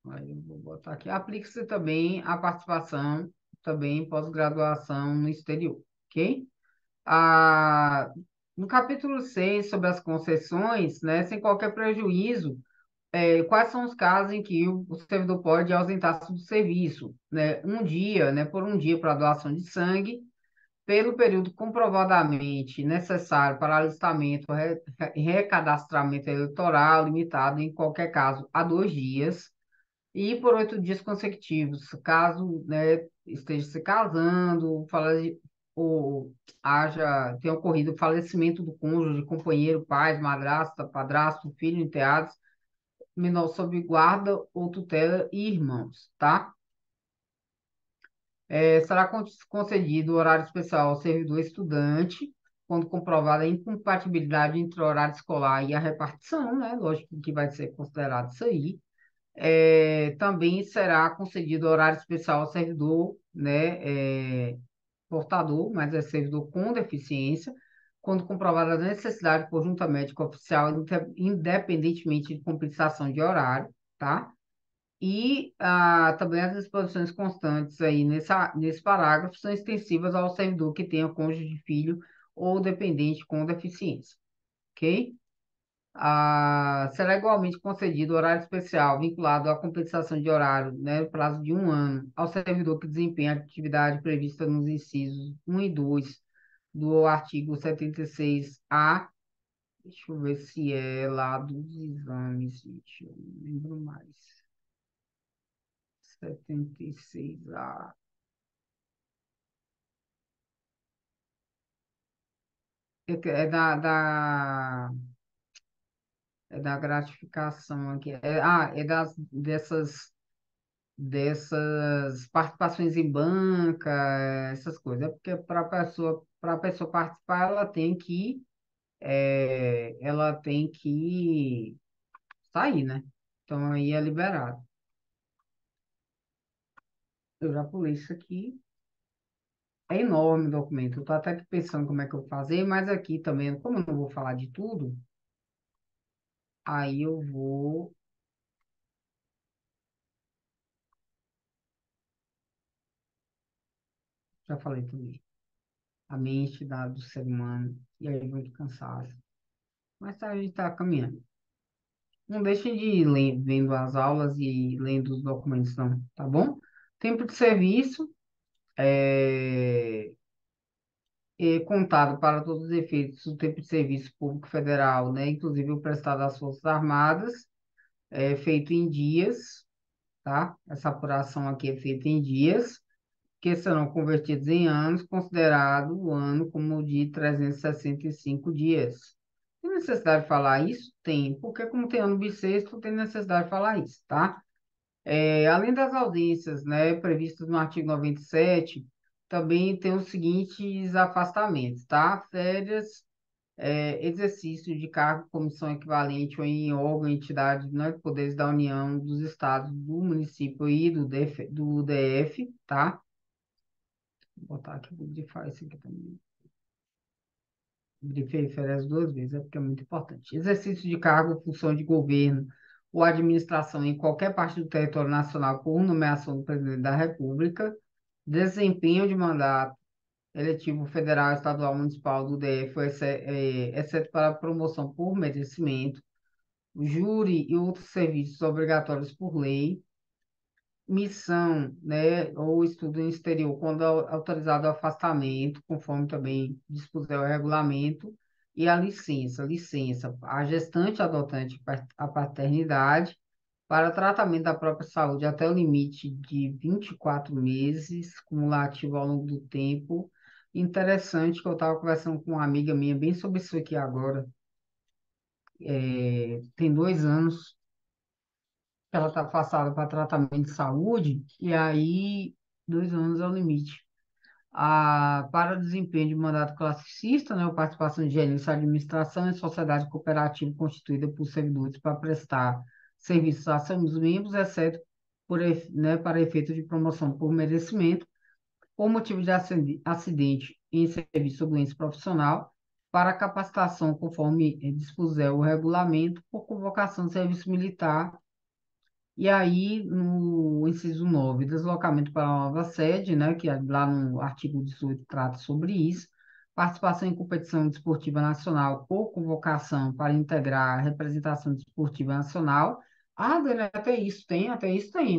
Aí eu vou botar aqui. Aplica-se também a participação também em pós-graduação no exterior, ok? a, no capítulo 6 sobre as concessões, né, sem qualquer prejuízo, quais são os casos em que o servidor pode ausentar-se do serviço, né, um dia, né, por um dia para doação de sangue, pelo período comprovadamente necessário para alistamento e recadastramento eleitoral, limitado, em qualquer caso, a 2 dias, e por 8 dias consecutivos, caso, né, esteja se casando, ou tenha ocorrido o falecimento do cônjuge, companheiro, pai, madrasta, padrasto, filho, enteados, menor sob guarda ou tutela e irmãos, tá? Será concedido horário especial ao servidor estudante, quando comprovada a incompatibilidade entre o horário escolar e a repartição, né? Lógico que vai ser considerado isso aí. Também será concedido horário especial ao servidor, né, portador, mas é servidor com deficiência, quando comprovada a necessidade por junta médica oficial, independentemente de compensação de horário, tá? E também as disposições constantes aí nesse parágrafo são extensivas ao servidor que tenha cônjuge, filho ou dependente com deficiência, ok? Será igualmente concedido horário especial vinculado à compensação de horário, né, no prazo de 1 ano, ao servidor que desempenha a atividade prevista nos incisos 1 e 2 do artigo 76A. Deixa eu ver se é lá dos exames, gente, eu não lembro mais. 76A. É é da gratificação aqui. É dessas participações em banca, essas coisas. É porque para a pessoa participar, ela tem que sair, né? Então aí é liberado. Eu já pulei isso aqui. É enorme o documento. Eu estou até aqui pensando como é que eu vou fazer, mas aqui também, como eu não vou falar de tudo, aí eu vou. Já falei também. A mente do ser humano. E aí muito cansaço. Mas tá, a gente está caminhando. Não deixem de ir vendo as aulas e lendo os documentos, não, tá bom? Tempo de serviço é contado para todos os efeitos o tempo de serviço público federal, né? Inclusive o prestado às Forças Armadas, é feito em dias, tá? Essa apuração aqui é feita em dias, que serão convertidos em anos, considerado o ano como de 365 dias. Tem necessidade de falar isso? Tem, porque como tem ano bissexto, tem necessidade de falar isso, tá? Além das audiências, né, previstas no artigo 97, também tem os seguintes afastamentos, tá? Férias, exercício de cargo, comissão equivalente ou em órgão, entidade, né, de poderes da União, dos estados, do município e do DF, tá? Vou botar aqui, vou grifar isso aqui também. Grifei férias 2 vezes, é porque é muito importante. Exercício de cargo, função de governo ou administração em qualquer parte do território nacional por nomeação do presidente da República. Desempenho de mandato eletivo federal, estadual, municipal do DF, exceto para promoção por merecimento. Júri e outros serviços obrigatórios por lei, missão, né, ou estudo no exterior, quando autorizado o afastamento, conforme também dispuser o regulamento, e a licença, a gestante adotante a paternidade, para tratamento da própria saúde até o limite de 24 meses, cumulativo ao longo do tempo. Interessante que eu estava conversando com uma amiga minha bem sobre isso aqui agora. Tem 2 anos ela está afastada para tratamento de saúde, e aí 2 anos é o limite. Para desempenho de mandato classicista, né, ou participação de gerência, administração e sociedade cooperativa constituída por servidores para prestar serviços a seus membros, exceto né, para efeito de promoção por merecimento, por motivo de acidente em serviço ou doença profissional, para capacitação conforme dispuser o regulamento, por convocação de serviço militar e aí, no inciso 9, deslocamento para a nova sede, né, que lá no artigo 18 trata sobre isso, participação em competição desportiva nacional ou convocação para integrar a representação desportiva nacional. Dani, até isso tem,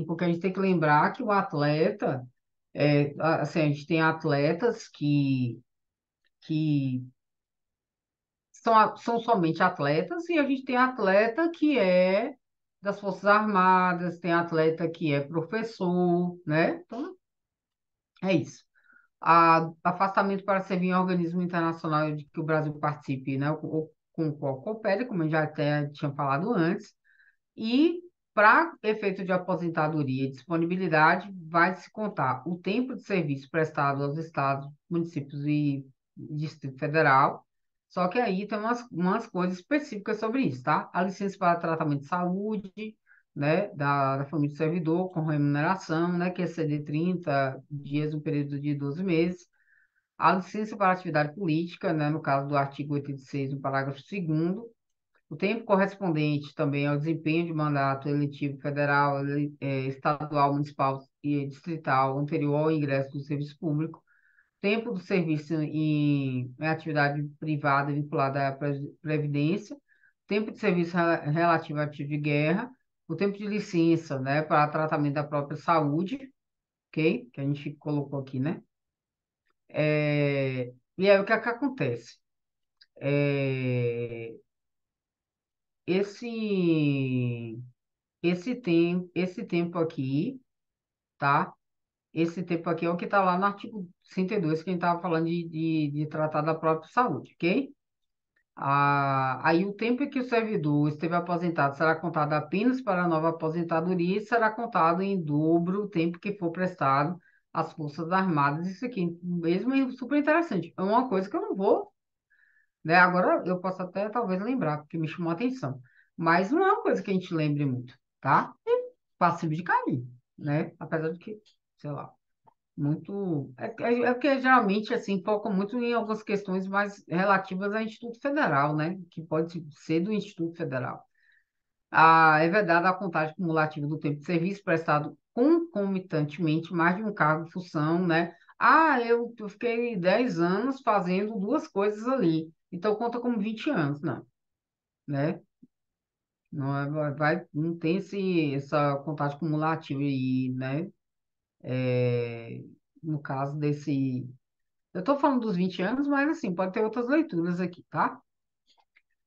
porque a gente tem que lembrar que o atleta, assim, a gente tem atletas que são somente atletas, e a gente tem atleta que é das Forças Armadas, tem atleta que é professor, né? Então, é isso. Afastamento para servir em organismo internacional de que o Brasil participe, né? Ou com o qual coopere, como eu já até tinha falado antes, e para efeito de aposentadoria e disponibilidade, vai se contar o tempo de serviço prestado aos estados, municípios e Distrito Federal. Só que aí tem umas coisas específicas sobre isso, tá? A licença para tratamento de saúde, né, da família do servidor, com remuneração, né, que excede 30 dias no período de 12 meses. A licença para atividade política, né, no caso do artigo 86, no parágrafo 2º, o tempo correspondente também ao desempenho de mandato eletivo federal, estadual, municipal e distrital anterior ao ingresso do serviço público, tempo do serviço em atividade privada vinculada à previdência, tempo de serviço relativo a ativo de guerra, o tempo de licença, né, para tratamento da própria saúde, ok? Que a gente colocou aqui, né? E aí o que é que acontece? É, esse, esse tempo aqui, tá? Esse tempo aqui é o que está lá no artigo 62, que a gente estava falando de tratar da própria saúde, ok? Aí o tempo em que o servidor esteve aposentado será contado apenas para a nova aposentadoria e será contado em dobro o tempo que for prestado às Forças Armadas. Isso aqui mesmo é super interessante. É uma coisa que eu não vou, né? Agora eu posso até talvez lembrar, porque me chamou a atenção. Mas não é uma coisa que a gente lembre muito, tá? É passivo de carinho, né? Apesar de que, sei lá, muito. É porque geralmente, assim, focam muito em algumas questões mais relativas ao Instituto Federal, né? Que pode ser do Instituto Federal. É vedada a contagem cumulativa do tempo de serviço prestado concomitantemente mais de um cargo, função, né? Eu fiquei 10 anos fazendo duas coisas ali. Então conta como 20 anos, não, né? Não, não tem essa contagem cumulativa aí, né? No caso desse. Eu estou falando dos 20 anos, mas assim, pode ter outras leituras aqui, tá?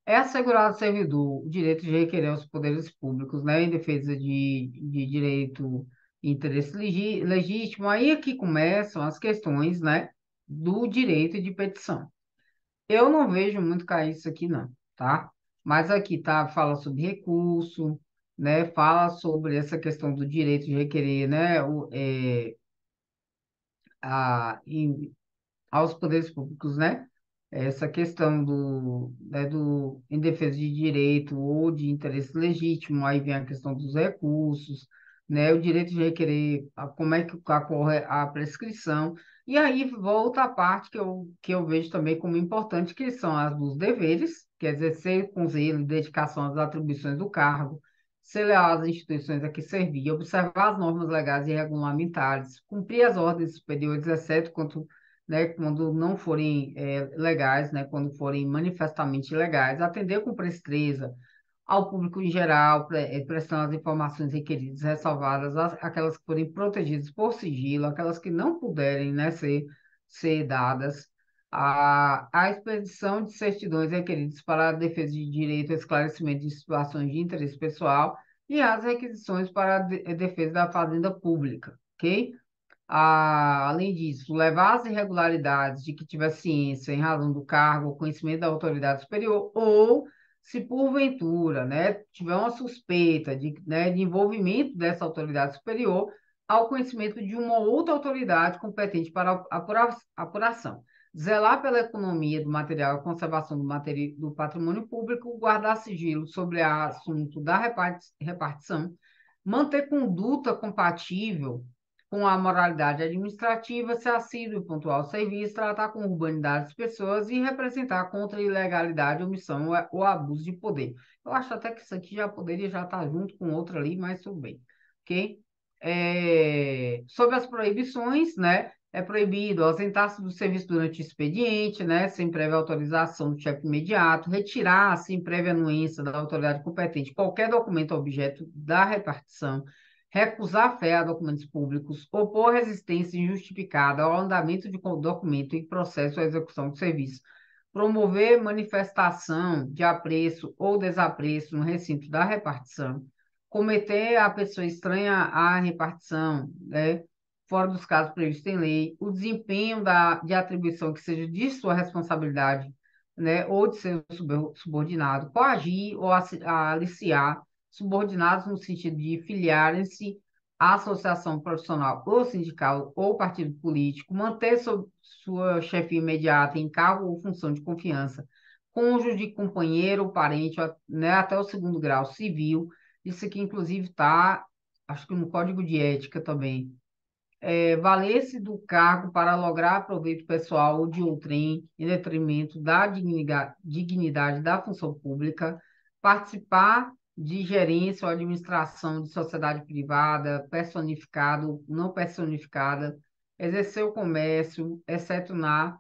É assegurado ao servidor o direito de requerer aos poderes públicos, né, em defesa de direito e interesse legítimo. Aí é que começam as questões, né, do direito de petição. Eu não vejo muito cair isso aqui, não, tá? Mas aqui tá, fala sobre recurso, né, fala sobre essa questão do direito de requerer, né, em aos poderes públicos, né? Essa questão em defesa de direito ou de interesse legítimo, aí vem a questão dos recursos, né? O direito de requerer, como é que ocorre a prescrição, e aí volta a parte que eu vejo também como importante, que são as dos deveres, quer dizer, ser com zelo e dedicação às atribuições do cargo, ser leal às instituições a que servir, observar as normas legais e regulamentares, cumprir as ordens superiores, exceto quanto, né, quando não forem legais, né, quando forem manifestamente ilegais, atender com presteza ao público em geral, prestando as informações requeridas, ressalvadas aquelas que forem protegidas por sigilo, aquelas que não puderem, né, ser dadas, a expedição de certidões requeridas para a defesa de direito ao esclarecimento de situações de interesse pessoal e as requisições para a defesa da fazenda pública, ok? Além disso, levar as irregularidades de que tiver ciência em razão do cargo ou conhecimento da autoridade superior, ou se porventura, né, tiver uma suspeita né, de envolvimento dessa autoridade superior ao conhecimento de uma outra autoridade competente para apuração. Zelar pela economia do material e conservação do patrimônio público, guardar sigilo sobre o assunto da repartição, manter conduta compatível com a moralidade administrativa, ser assíduo e pontual ao serviço, tratar com urbanidade as pessoas e representar contra a ilegalidade, omissão ou abuso de poder. Eu acho até que isso aqui já poderia já estar junto com outra ali, mas tudo bem, ok? Sobre as proibições, né? É proibido ausentar-se do serviço durante o expediente, né? Sem prévia autorização do chefe imediato, retirar, sem prévia anuência da autoridade competente, qualquer documento objeto da repartição, recusar fé a documentos públicos, opor resistência injustificada ao andamento de documento em processo à execução do serviço, promover manifestação de apreço ou desapreço no recinto da repartição, cometer a pessoa estranha à repartição, né, fora dos casos previstos em lei, o desempenho de atribuição que seja de sua responsabilidade, né, ou de seu subordinado, coagir ou aliciar subordinados no sentido de filiarem-se à associação profissional ou sindical ou partido político, manter sua chefia imediata em cargo ou função de confiança, cônjuge, companheiro ou parente, né, até o segundo grau civil. Isso aqui, inclusive, está, acho que no Código de Ética também, valer-se do cargo para lograr proveito pessoal ou de outrem, em detrimento da dignidade da função pública, participar de gerência ou administração de sociedade privada, personificada ou não personificada, exercer o comércio, exceto na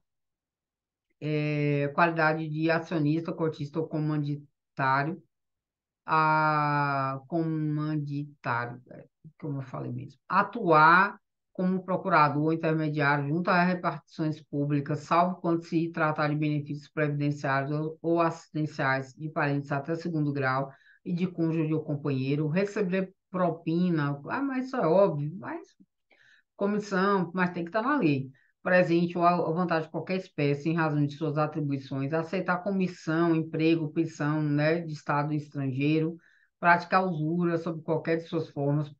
qualidade de acionista, cotista ou comanditário, como eu falei mesmo, atuar como procurador ou intermediário junto às repartições públicas, salvo quando se tratar de benefícios previdenciários ou assistenciais de parentes até segundo grau e de cônjuge ou companheiro, receber propina, mas isso é óbvio, mas comissão, mas tem que estar na lei. Presente ou à vontade de qualquer espécie, em razão de suas atribuições, aceitar comissão, emprego, pensão, né, de Estado estrangeiro, praticar usura sob qualquer de suas formas,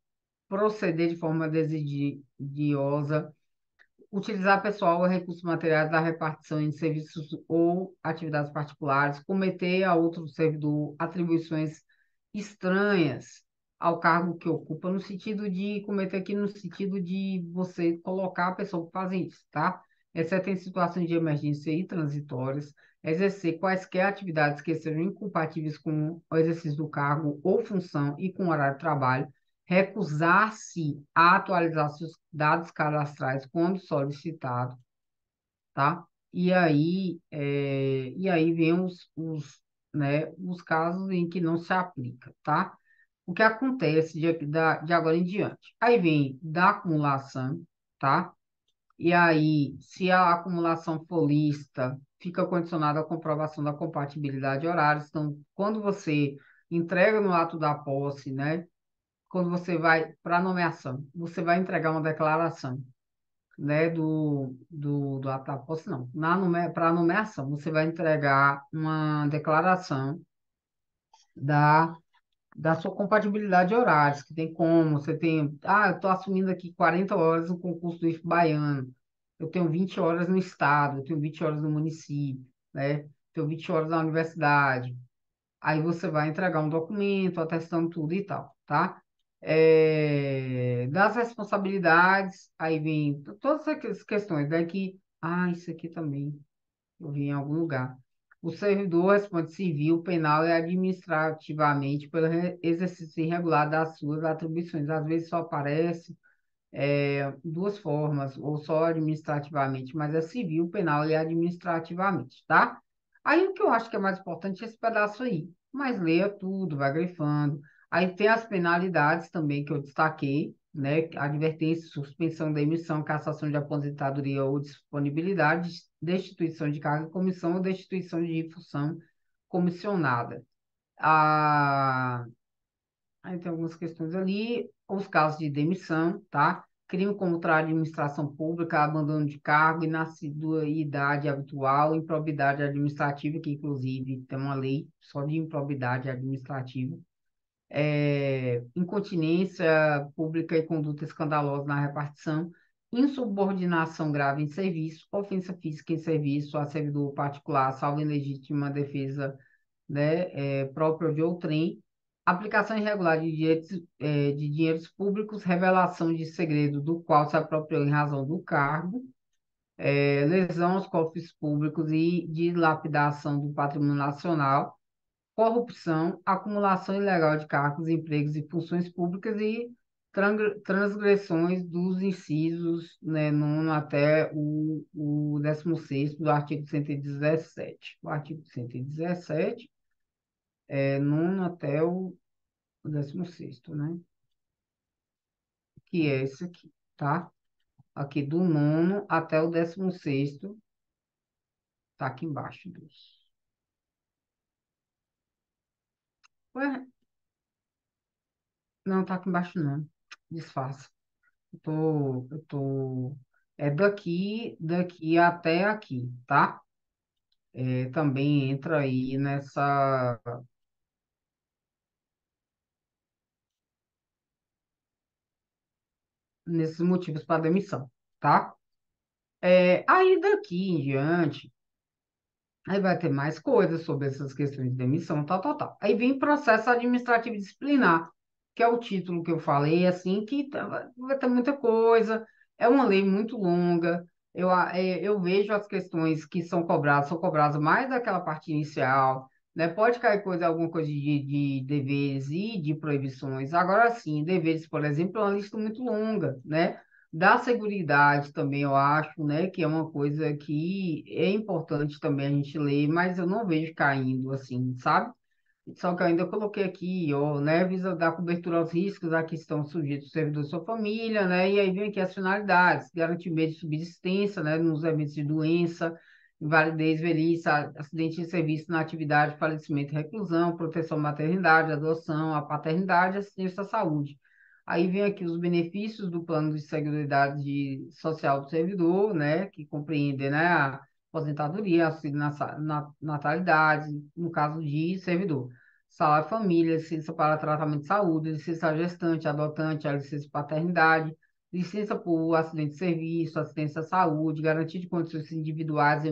proceder de forma desidiosa, utilizar pessoal ou recursos materiais da repartição em serviços ou atividades particulares, cometer a outro servidor atribuições estranhas ao cargo que ocupa, no sentido de cometer aqui, no sentido de você colocar a pessoa que faz isso, tá? Exceto em situações de emergência e transitórias, exercer quaisquer atividades que sejam incompatíveis com o exercício do cargo ou função e com o horário de trabalho, recusar-se a atualizar seus dados cadastrais quando solicitado, tá? E aí vem os casos em que não se aplica, tá? O que acontece de agora em diante? Aí vem da acumulação, tá? E aí, se a acumulação for lista, fica condicionada à comprovação da compatibilidade de horários. Então, quando você entrega no ato da posse, né? Quando você vai para a nomeação, você vai entregar uma declaração, né, do ato da posse, não. Para a nomeação, você vai entregar uma declaração da, da sua compatibilidade de horários, que tem como, você tem, eu estou assumindo aqui 40 horas no concurso do IF baiano, eu tenho 20 horas no estado, eu tenho 20 horas no município, né, tenho 20 horas na universidade. Aí você vai entregar um documento atestando tudo e tal, tá? Das responsabilidades, aí vem todas essas questões, daqui, isso aqui também, eu vi em algum lugar. O servidor responde civil, penal e administrativamente pelo exercício irregular das suas atribuições. Às vezes só aparece duas formas, ou só administrativamente, mas é civil, penal e administrativamente, tá? Aí o que eu acho que é mais importante é esse pedaço aí, mas leia tudo, vai grifando. Aí tem as penalidades também que eu destaquei, né? Advertência, suspensão da emissão, cassação de aposentadoria ou disponibilidade, destituição de cargo e comissão ou destituição de função comissionada. Ah, Aí tem algumas questões ali, os casos de demissão, tá? Crime contra a administração pública, abandono de cargo, inassiduidade habitual, improbidade administrativa, que inclusive tem uma lei só de improbidade administrativa, incontinência pública e conduta escandalosa na repartição, insubordinação grave em serviço, ofensa física em serviço a servidor particular, salvo em legítima defesa, né, própria de outrem, aplicação irregular de dinheiros públicos, revelação de segredo do qual se apropriou em razão do cargo, lesão aos cofres públicos e dilapidação do patrimônio nacional, corrupção, acumulação ilegal de cargos, empregos e funções públicas e transgressões dos incisos, né, nono até o 16º do artigo 117. O artigo 117 nono até o 16º, né? Que é esse aqui, tá? Aqui do nono até o 16º, tá aqui embaixo. Ué, não, tá aqui embaixo não. Disfarça. É daqui até aqui, tá? Também entra aí nesses motivos para demissão, tá? Aí daqui em diante, aí vai ter mais coisas sobre essas questões de demissão, tal, tal, tal. Aí vem processo administrativo disciplinar, que é o título que eu falei, assim, que vai ter muita coisa. É uma lei muito longa. Eu vejo as questões que são cobradas mais daquela parte inicial, né? Pode cair alguma coisa de deveres e de proibições. Agora sim, deveres, por exemplo, é uma lista muito longa, né? Da seguridade também, eu acho, né? Que é uma coisa que é importante também a gente ler, mas eu não vejo caindo assim, sabe? Só que eu ainda coloquei aqui, ó, né, visa dar cobertura aos riscos a que estão sujeitos os servidores de sua família, né, e aí vem aqui as finalidades, garantir meio de subsistência, né, nos eventos de doença, invalidez, velhice, acidente de serviço na atividade, falecimento e reclusão, proteção à maternidade, adoção, à paternidade, assistência à saúde. Aí vem aqui os benefícios do plano de seguridade social do servidor, né, que compreende, né, a aposentadoria, auxílio na natalidade, no caso de servidor salário família, licença para tratamento de saúde, licença gestante, adotante, a licença paternidade, licença por acidente de serviço, assistência à saúde, garantia de condições individuais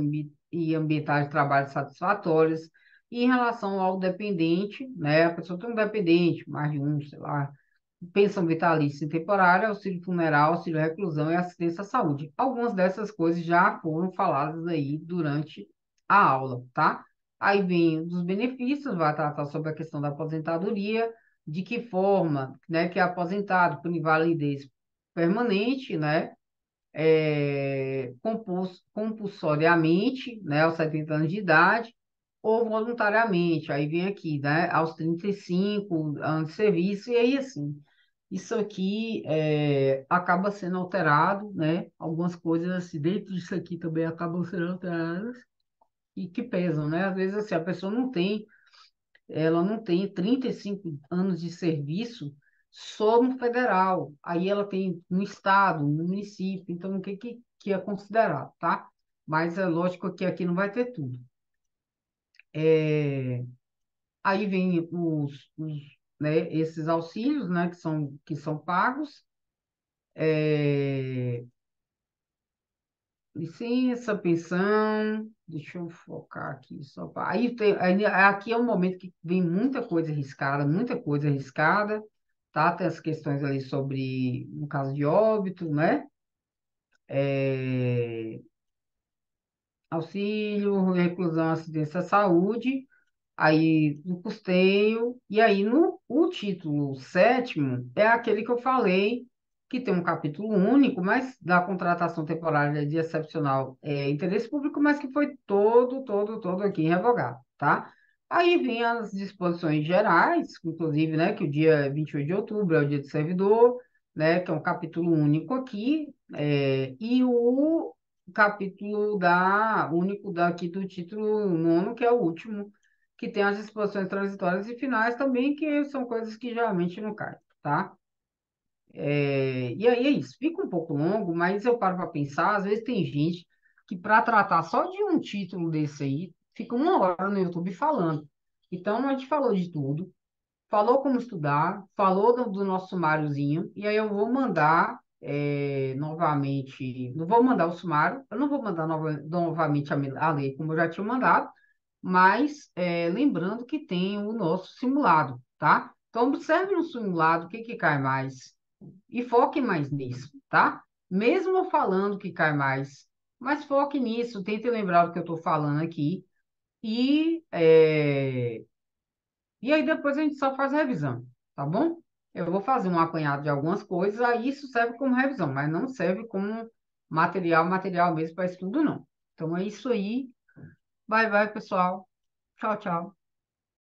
e ambientais de trabalho satisfatórias. E em relação ao dependente, né, a pessoa tem um dependente, mais de um, sei lá, pensão vitalícia temporária, auxílio funeral, auxílio reclusão e assistência à saúde. Algumas dessas coisas já foram faladas aí durante a aula, tá? Aí vem dos benefícios, vai tratar sobre a questão da aposentadoria, de que forma, né, que é aposentado por invalidez permanente, né, compulsoriamente, né, aos 70 anos de idade, ou voluntariamente, aí vem aqui, né, aos 35 anos de serviço, e aí assim, isso aqui acaba sendo alterado, né, algumas coisas assim, dentro disso aqui também acabam sendo alteradas, e que pesam, né, às vezes assim, a pessoa ela não tem 35 anos de serviço só no federal. Aí ela tem no estado, no município. Então, o que é considerado, tá? Mas é lógico que aqui não vai ter tudo. É, aí vem né, esses auxílios, né, que são pagos. É, licença, pensão. Deixa eu focar aqui só para. Aqui é um momento que vem muita coisa arriscada, tá? Tem as questões ali sobre, no caso de óbito, né? É, auxílio, reclusão, assistência à saúde, aí no custeio, e aí no o título sétimo é aquele que eu falei, que tem um capítulo único, mas da contratação temporária de excepcional interesse público, mas que foi todo aqui revogado, tá? Aí vem as disposições gerais, inclusive, né, que o dia 28 de outubro é o dia do servidor, né, que é um capítulo único aqui, e o capítulo único daqui do título nono, que é o último, que tem as disposições transitórias e finais também, que são coisas que geralmente não caem, tá? E aí é isso, fica um pouco longo, mas eu paro para pensar, às vezes tem gente que para tratar só de um título desse aí, fica uma hora no YouTube falando. Então, a gente falou de tudo, falou como estudar, falou do nosso sumáriozinho, e aí eu vou mandar novamente, não vou mandar o sumário, eu não vou mandar novamente a lei, como eu já tinha mandado, mas lembrando que tem o nosso simulado, tá? Então, observe no simulado o que que cai mais e foque mais nisso, tá? Mesmo eu falando que cai mais, mas foque nisso, tente lembrar do que eu estou falando aqui, e, é, e aí depois a gente só faz a revisão, tá bom? Eu vou fazer um apanhado de algumas coisas, aí isso serve como revisão, mas não serve como material mesmo para estudo, não. Então é isso aí. Vai, pessoal. Tchau, tchau.